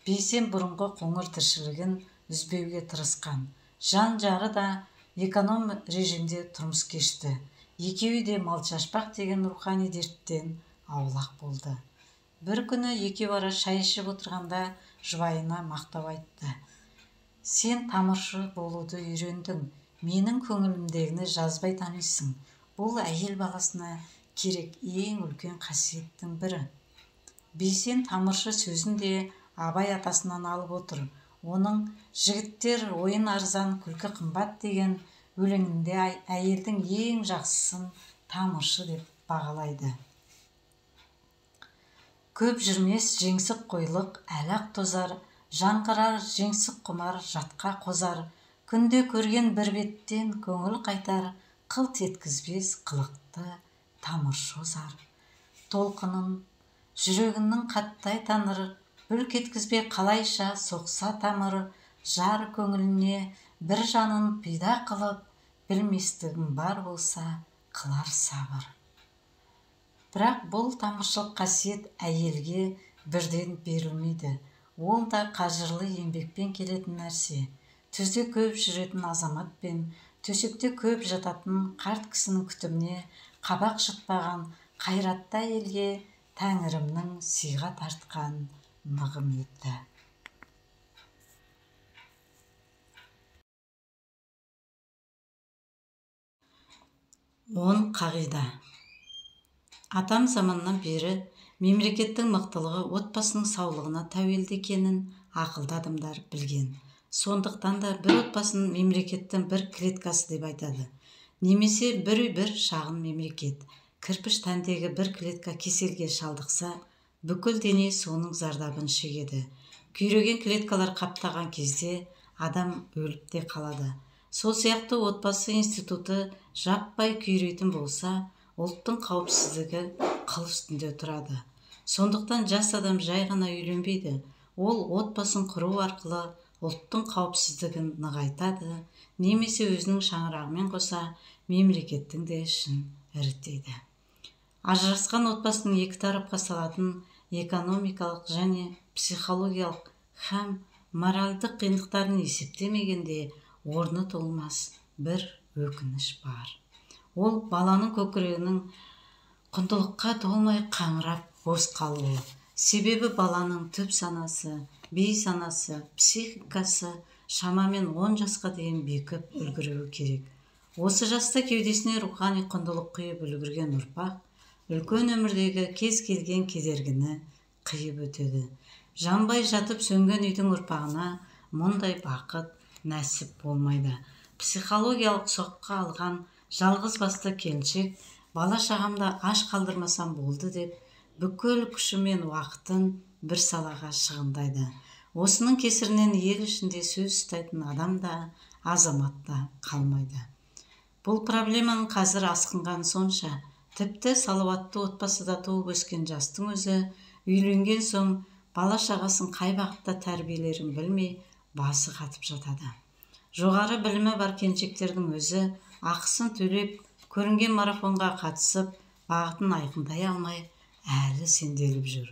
Speaker 1: Бейсен бұрынғы қоңыр тіршілігін үзбеуге тырысқан. Жан-жары да эконом режимде тұрмыс кешті. Екеуі де малшашпақ деген рухани дерттен аулақ болды. Бір күні екеуі ара шай ішіп отырғанда жұбайына мақтау айтты. Сен тамыршы болуды үйрендің, менің көңілімдегіні жазбай танисың. Бұл әйел баласына керек ең үлкен қасиеттің бірі. Бейсен тамыршы сөзін де Абай атасынан алып отыр. Оның жігіттер ойын арзан, күлкі қымбат деген өлеңінде әйелдің ең жақсысын тамыршы деп бағалайды. Көп жүрмес жеңсік қойлық әлақ тозар, жаңғырар жеңсік құмар жатқа қозар, күнде көрген бір беттен көңіл қайтар, қылт еткізбес қылықты тамыршы озар. Толқынын жүрегінің қаттай таныр, бүлк еткізбе қалайша соқса тамыр, жар көңіліне бір жанын пида қылып, білместігің бар болса, қылар сабыр. Бірақ бұл тамыршылық қасиет әйелге бірден берілмейді. Ол да қажырлы еңбекпен келетін нәрсе. Түзде көп жүретін азамат пен төсекте көп жататын қарт кісінің күтіміне қабақ шытпаған қайратты әйелге Тәңірімнің сыйға тартқан нығым еді. 10 қағида. Атам заманнан бері мемлекеттің мықтылығы отбасының саулығына тәуелді екенін ақылды адамдар білген. Сондықтан да бір отбасын мемлекеттің бір клеткасы деп айтады. Немесе бір үй бір шағын мемлекет. Кірпіш тәндегі бір клетка кеселге шалдықса, бүкіл дене соның зардабын шегеді. Күйреген клеткалар қаптаған кезде адам өліп те қалады. Сол сияқты отбасы институты жаппай күйрейтін болса, ұлттың қауіпсіздігі қыл үстінде тұрады. Сондықтан жас адам жай ғана үйленбейді. Ол отбасын құру арқылы ұлттың қауіпсіздігін нығайтады, немесе өзінің шаңырағымен қоса мемлекеттің де ішін іріктейді. Ажырасқан отбасының екі тарапқа салатын экономикалық және психологиялық һәм моральдық қиындықтарын есептемегенде орны толмас бір өкініш бар. Ол баланың көкірегінің құндылыққа толмай қаңырап бос қалуы. Себебі баланың түп санасы, бей санасы, психикасы шамамен 10 жасқа дейін бекіп үлгеруі керек. Осы жаста кеудесіне рухани құндылық құйып үлгерген ұрпақ үлкен өмірдегі кез келген кедергіні қиып өтеді. Жанбай жатып сөнген үйдің ұрпағына мұндай бақыт нәсіп болмайды. Психологиялық соққы алған жалғыз басты келіншек бала шағамда аш қалдырмасам болды деп бүкіл күші мен уақытын бір салаға шығындайды. Осының кесірінен ел ішінде сөз ұстайтын адам да, азамат та қалмайды. Бұл проблеманың қазір асқынған сонша, тіпті салауатты отбасыда туып өскен жастың өзі үйленген соң бала шағасын қай бағытта тәрбиелерін білмей басы қатып жатады. Жоғары білімі бар келіншектердің өзі ақысын төлеп көрінген марафонға қатысып бағытын айқындай алмай әлі сенделіп жүр.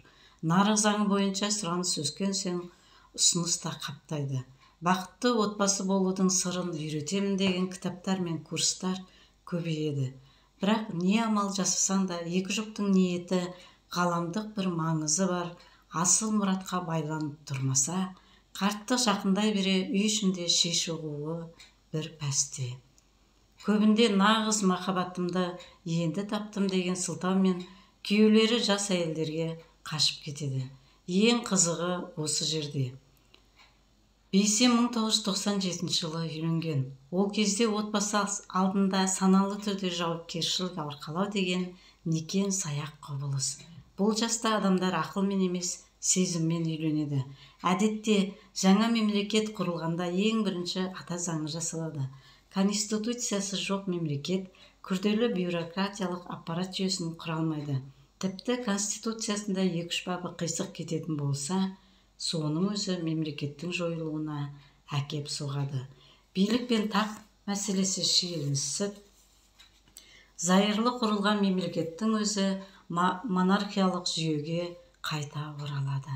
Speaker 1: Нарық заңы бойынша сұраныс өскен соң ұсыныс та қаптайды. Бақытты отбасы болудың сырын үйретемін деген кітаптар мен курстар көбейеді. Бірақ не амал жасасаң да екі жұптың ниеті ғаламдық бір маңызы бар асыл мұратқа байланып тұрмаса, қарттық жақындай бере үй ішінде шиш ұғуы бір пәсте. Көбінде нағыз махаббатымды енді таптым деген сылтаумен күйеулері жас әйелдерге қашып кетеді. Ең қызығы осы жерде. Бейсен 1997 жылы үйленген. Ол кезде отбасы алдында саналы түрде жауапкершілік арқалау деген некен саяқ құбылыс. Бұл жаста адамдар ақылмен емес, сезіммен үйленеді. Әдетте жаңа мемлекет құрылғанда ең бірінші ата заңы жасалады. Конституциясы жоқ мемлекет күрделі бюрократиялық аппарат жүйесін құра алмайды. Тіпті Конституциясында 2-3 бабы қисық кететін болса, соның өзі мемлекеттің жойылуына әкеп соғады. Билік пен тақ мәселесі шиеленісіп, зайырлы құрылған мемлекеттің өзі монархиялық жүйеге қайта оралады.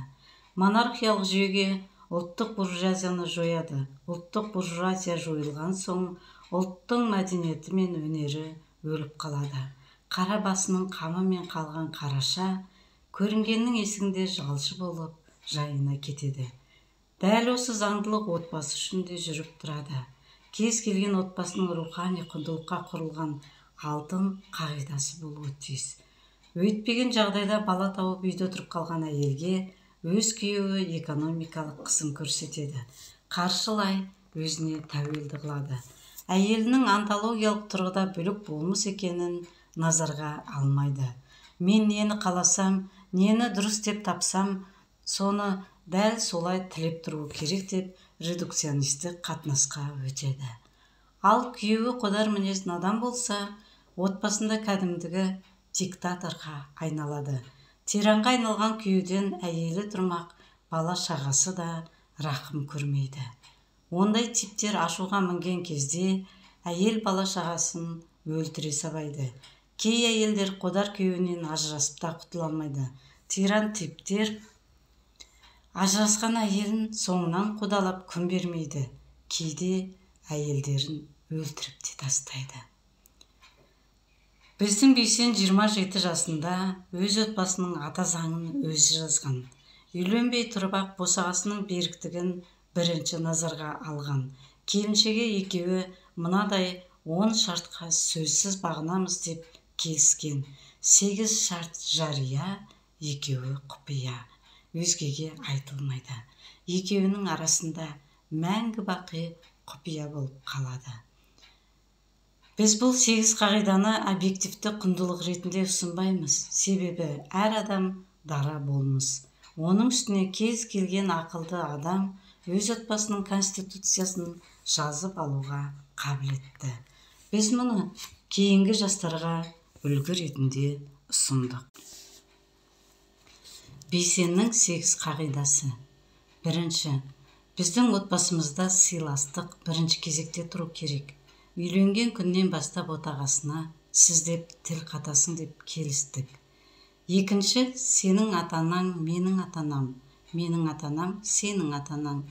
Speaker 1: Монархиялық жүйеге ұлттық буржуазияны жояды. Ұлттық буржуазия жойылған соң ұлттың мәдениеті мен өнері өліп қалады. Қара басының қамымен қалған қараша көрінгеннің есігінде жалшы болып жайына кетеді. Дәл осы заңдылық отбасы үшін де жүріп тұрады. Кез келген отбасының рухани құндылыққа құрылған алтын қағидасы болуы тиіс. Өйтпеген жағдайда бала тауып үйде тұрып қалған әйелге өз күйеуі экономикалық қысым көрсетеді. Қаржылай өзіне тәуелді қылады. Әйелінің онтологиялық тұрғыда бөлек болмыс екенін назарға алмайды. Мен нені қаласам, нені дұрыс деп тапсам, соны дәл солай тілеп тұру керек деп редукционистік қатынасқа өтеді. Ал күйеуі қодар мінезін адам болса, отбасында кәдімдігі диктаторға айналады. Тиранға айналған күйеуден әйелі тұрмақ, бала шағасы да рақым көрмейді. Ондай типтер ашуға мінген кезде әйел бала шағасын өлтіре сабайды. Кей әйелдер қодар күйеуінен ажырасып та құтыла алмайды. Тиран типтер ажырасқан әйелін соңынан қудалап күн бермейді. Кейде әйелдерін өлтіріп те тастайды. Біздің Бейсен 27 жасында өз отбасының ата заңын өзі жазған. Үйленбей тұрып ақ босағасының беріктігін бірінші назарға алған. Келіншегі екеуі мынадай 10 шартқа сөзсіз бағынамыз деп келіскен. 8 шарт жария, екеуі құпия, өзгеге айтылмайды. Екеуінің арасында мәңгі бақи құпия болып қалады. Біз бұл 8 қағиданы объективті құндылық ретінде ұсынбаймыз. Себебі әр адам дара болмыс. Оның үстіне кез келген ақылды адам өз отбасының конституциясын жазып алуға қабілетті. Біз мұны кейінгі жастарға үлгі ретінде ұсындық. Бейсеннің 8 қағидасы. Бірінші, біздің отбасымызда сыйластық бірінші кезекте тұру керек. Үйленген күннен бастап отағасына сіз деп тіл қатасың деп келістік. Екінші, сенің атанаң менің атанам, менің атанам сенің атанаң.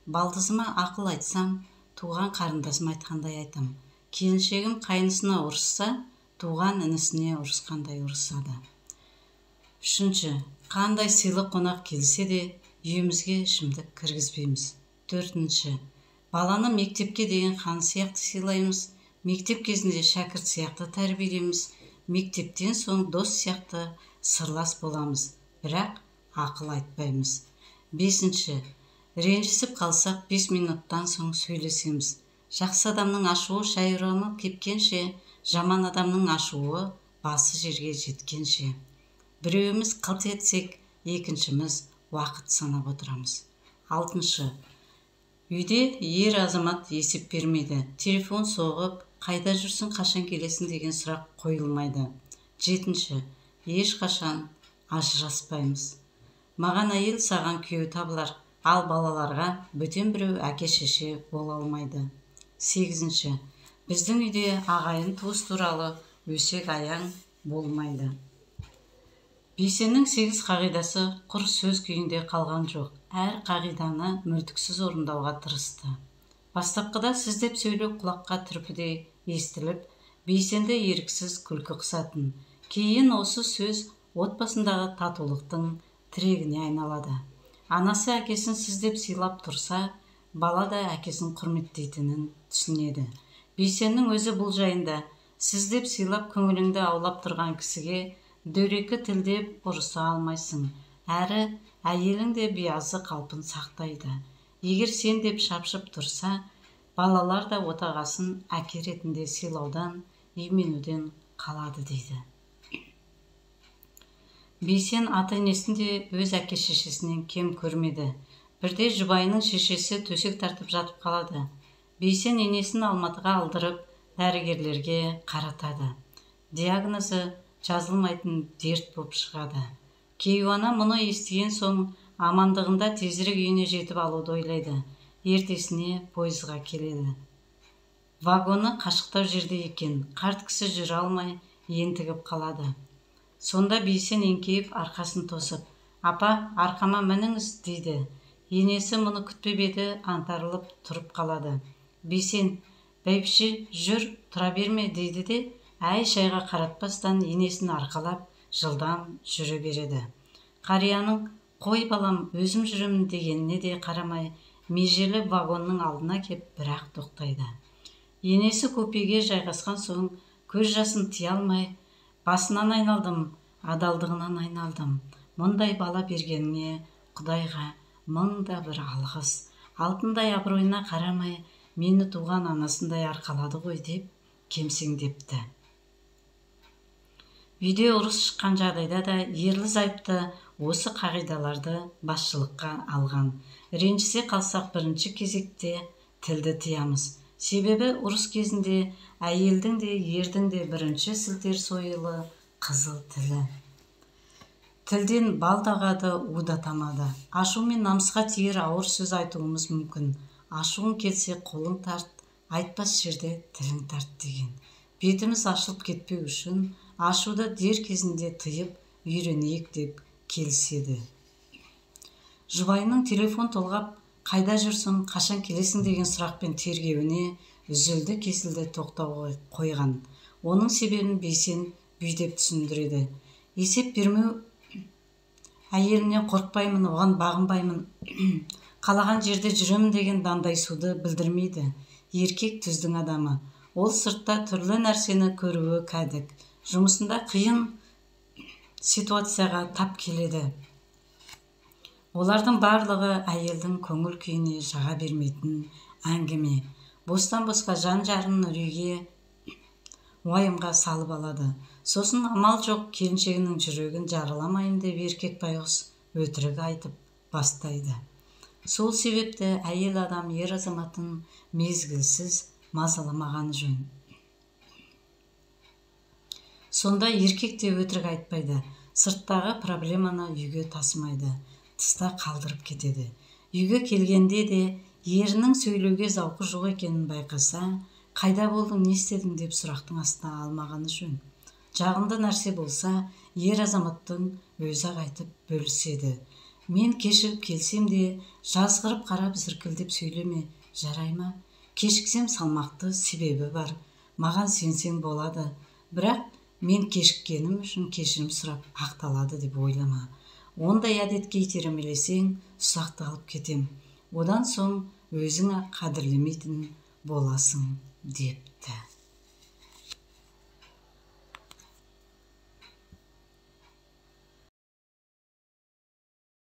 Speaker 1: Балдызыма ақыл айтсам, туған қарындасым айтқандай айтам. Келіншегім қайнысына ұрысса, туған інісіне ұрысқандай ұрысады. Үшінші, қандай сыйлы қонақ келсе де, үйімізге ішімдік кіргізбейміз. Төртінші, баланы мектепке деген хан сияқты сыйлаймыз, мектеп кезінде шәкірт сияқты тәрбиелейміз, мектептен соң дос сияқты сырлас боламыз, бірақ ақыл айтпаймыз. Бесінші, ренжісіп қалсақ 5 минуттан соң сөйлесеміз. Жақсы адамның ашуы шайырымы кепкенше, жаман адамның ашуы басы жерге жеткенше. Біреуіміз қылт етсек, екіншіміз уақыт санап отырамыз. Алтыншы, үйде ер азамат есеп бермейді. Телефон соғып, қайда жүрсің, қашан келесің деген сұрақ қойылмайды. Жетінші, ешқашан ажыраспаймыз. Маған әйел, саған күйеу табылар, ал балаларға бөтен біреу әке-шеше бола алмайды. Сегізінші, біздің үйде ағайын туыс туралы өсек аяң болмайды. Бейсеннің 8 қағидасы құр сөз күйінде қалған жоқ. Әр қағиданы мүлтіксіз орындауға тырысты. Бастапқыда сіз деп сөйлеу құлаққа түрпідей естіліп, Бейсенді еріксіз күлкі қысатын. Кейін осы сөз отбасындағы татулықтың тірегіне айналады. Анасы әкесін сіз деп сыйлап тұрса, бала да әкесін құрметтейтінін түсінеді. Бейсеннің өзі бұл жайында сіз деп сыйлап көңіліңді аулап тұрған кісіге дөрекі тілдеп ұрыса алмайсың. Әрі әйелің де биязы қалпын сақтайды. Егер сен деп шапшып тұрса, балалар да отағасын әке ретінде сыйлаудан, именуден қалады дейді. Бейсен ата-енесін де өз әке-шешесінен кем көрмеді. Бірде жұбайының шешесі төсек тартып жатып қалады. Бейсен енесін Алматыға алдырып, дәрігерлерге қаратады. Диагнозы жазылмайтын дерт боп шығады. Кейуана мұны естіген соң амандығында тезірек үйіне жетіп алуды ойлайды. Ертесіне пойызға келеді. Вагоны қашықтау жерде екен, қарт кісі жүре алмай ентігіп қалады. Сонда Бейсен еңкейіп арқасын тосып, апа, арқама мініңіз дейді. Енесі мұны күтпеп еді, аңтарылып тұрып қалады. Бейсен, бәйбіше, жүр, тұра берме дейді де, әй шайға қаратпастан енесін арқалап, жылдам жүре береді. Қарияның, қой балам, өзім жүремін дегеніне де қарамай, межелі вагонның алдына кеп бірақ тоқтайды. Енесі купеге жайғасқан соң, көз жасын тия алмай, басынан айналдым, адалдығынан айналдым. Мұндай бала бергеніне Құдайға мыңда бір алғыс. Алтындай абыройына қарамай, мені туған анасындай арқалады ғой деп кемсеңдепті. Үйде ұрыс шыққан жағдайда да ерлі-зайыпты осы қағидаларды басшылыққа алған. Ренжісе қалсақ бірінші кезекте тілді тиямыз. Себебі ұрыс кезінде әйелдің де ердің де бірінші сілтер сойылы қызыл тілі. Тілден бал тағады, уда тамады. Ашу мен намысқа тиер ауыр сөз айтуымыз мүмкін. Ашуың келсе қолың тарт, айтпас жерде тілің тарт деген. Бетіміз ашылып кетпеу үшін ашуды дер кезінде тыйып үйренейік деп келіседі. Жұбайының телефон толғап, қайда жүрсің, қашан келесің деген сұрақпен тергеуіне үзілді кесілді тоқтау қойған. Оның себебін Бейсен бүйдеп түсіндіреді. Есеп бермеу, әйелімнен қорқпаймын, оған бағынбаймын, қалаған жерде жүремін деген дандайсуды білдірмейді. Еркек түздің адамы. Ол сыртта түрлі нәрсені көруі кәдік. Жұмысында қиын ситуацияға тап келеді. Олардың барлығы әйелдің көңіл күйіне жаға бермейтін әңгіме. Бостан-босқа жан-жарын үрейге, уайымға салып алады. Сосын амал жоқ, келіншегінің жүрегін жараламайын деп еркек байғұс өтірік айтып бастайды. Сол себепті әйел адам ер азаматын мезгілсіз мазаламағаны жөн. Сонда еркек те өтірік айтпайды, сырттағы проблеманы үйге тасымайды, тыста қалдырып кетеді. Үйге келгенде де ерінің сөйлеуге зауқы жоқ екенін байқаса, қайда болдың, не істедің деп сұрақтың астына алмағаны жөн. Жағымды нәрсе болса, ер азаматтың өзі айтып бөліседі. Мен кешігіп келсем де, жазғырып қарап зіркілдеп сөйлеме, жарай ма? Кешіксем салмақты себебі бар. Маған сенсең болады, бірақ мен кешіккенім үшін кешірім сұрап ақталады деп ойлама. Ондай әдетке итермелесең, ұсақты алып кетем. Одан соң өзің қадірлемейтін боласың, депті.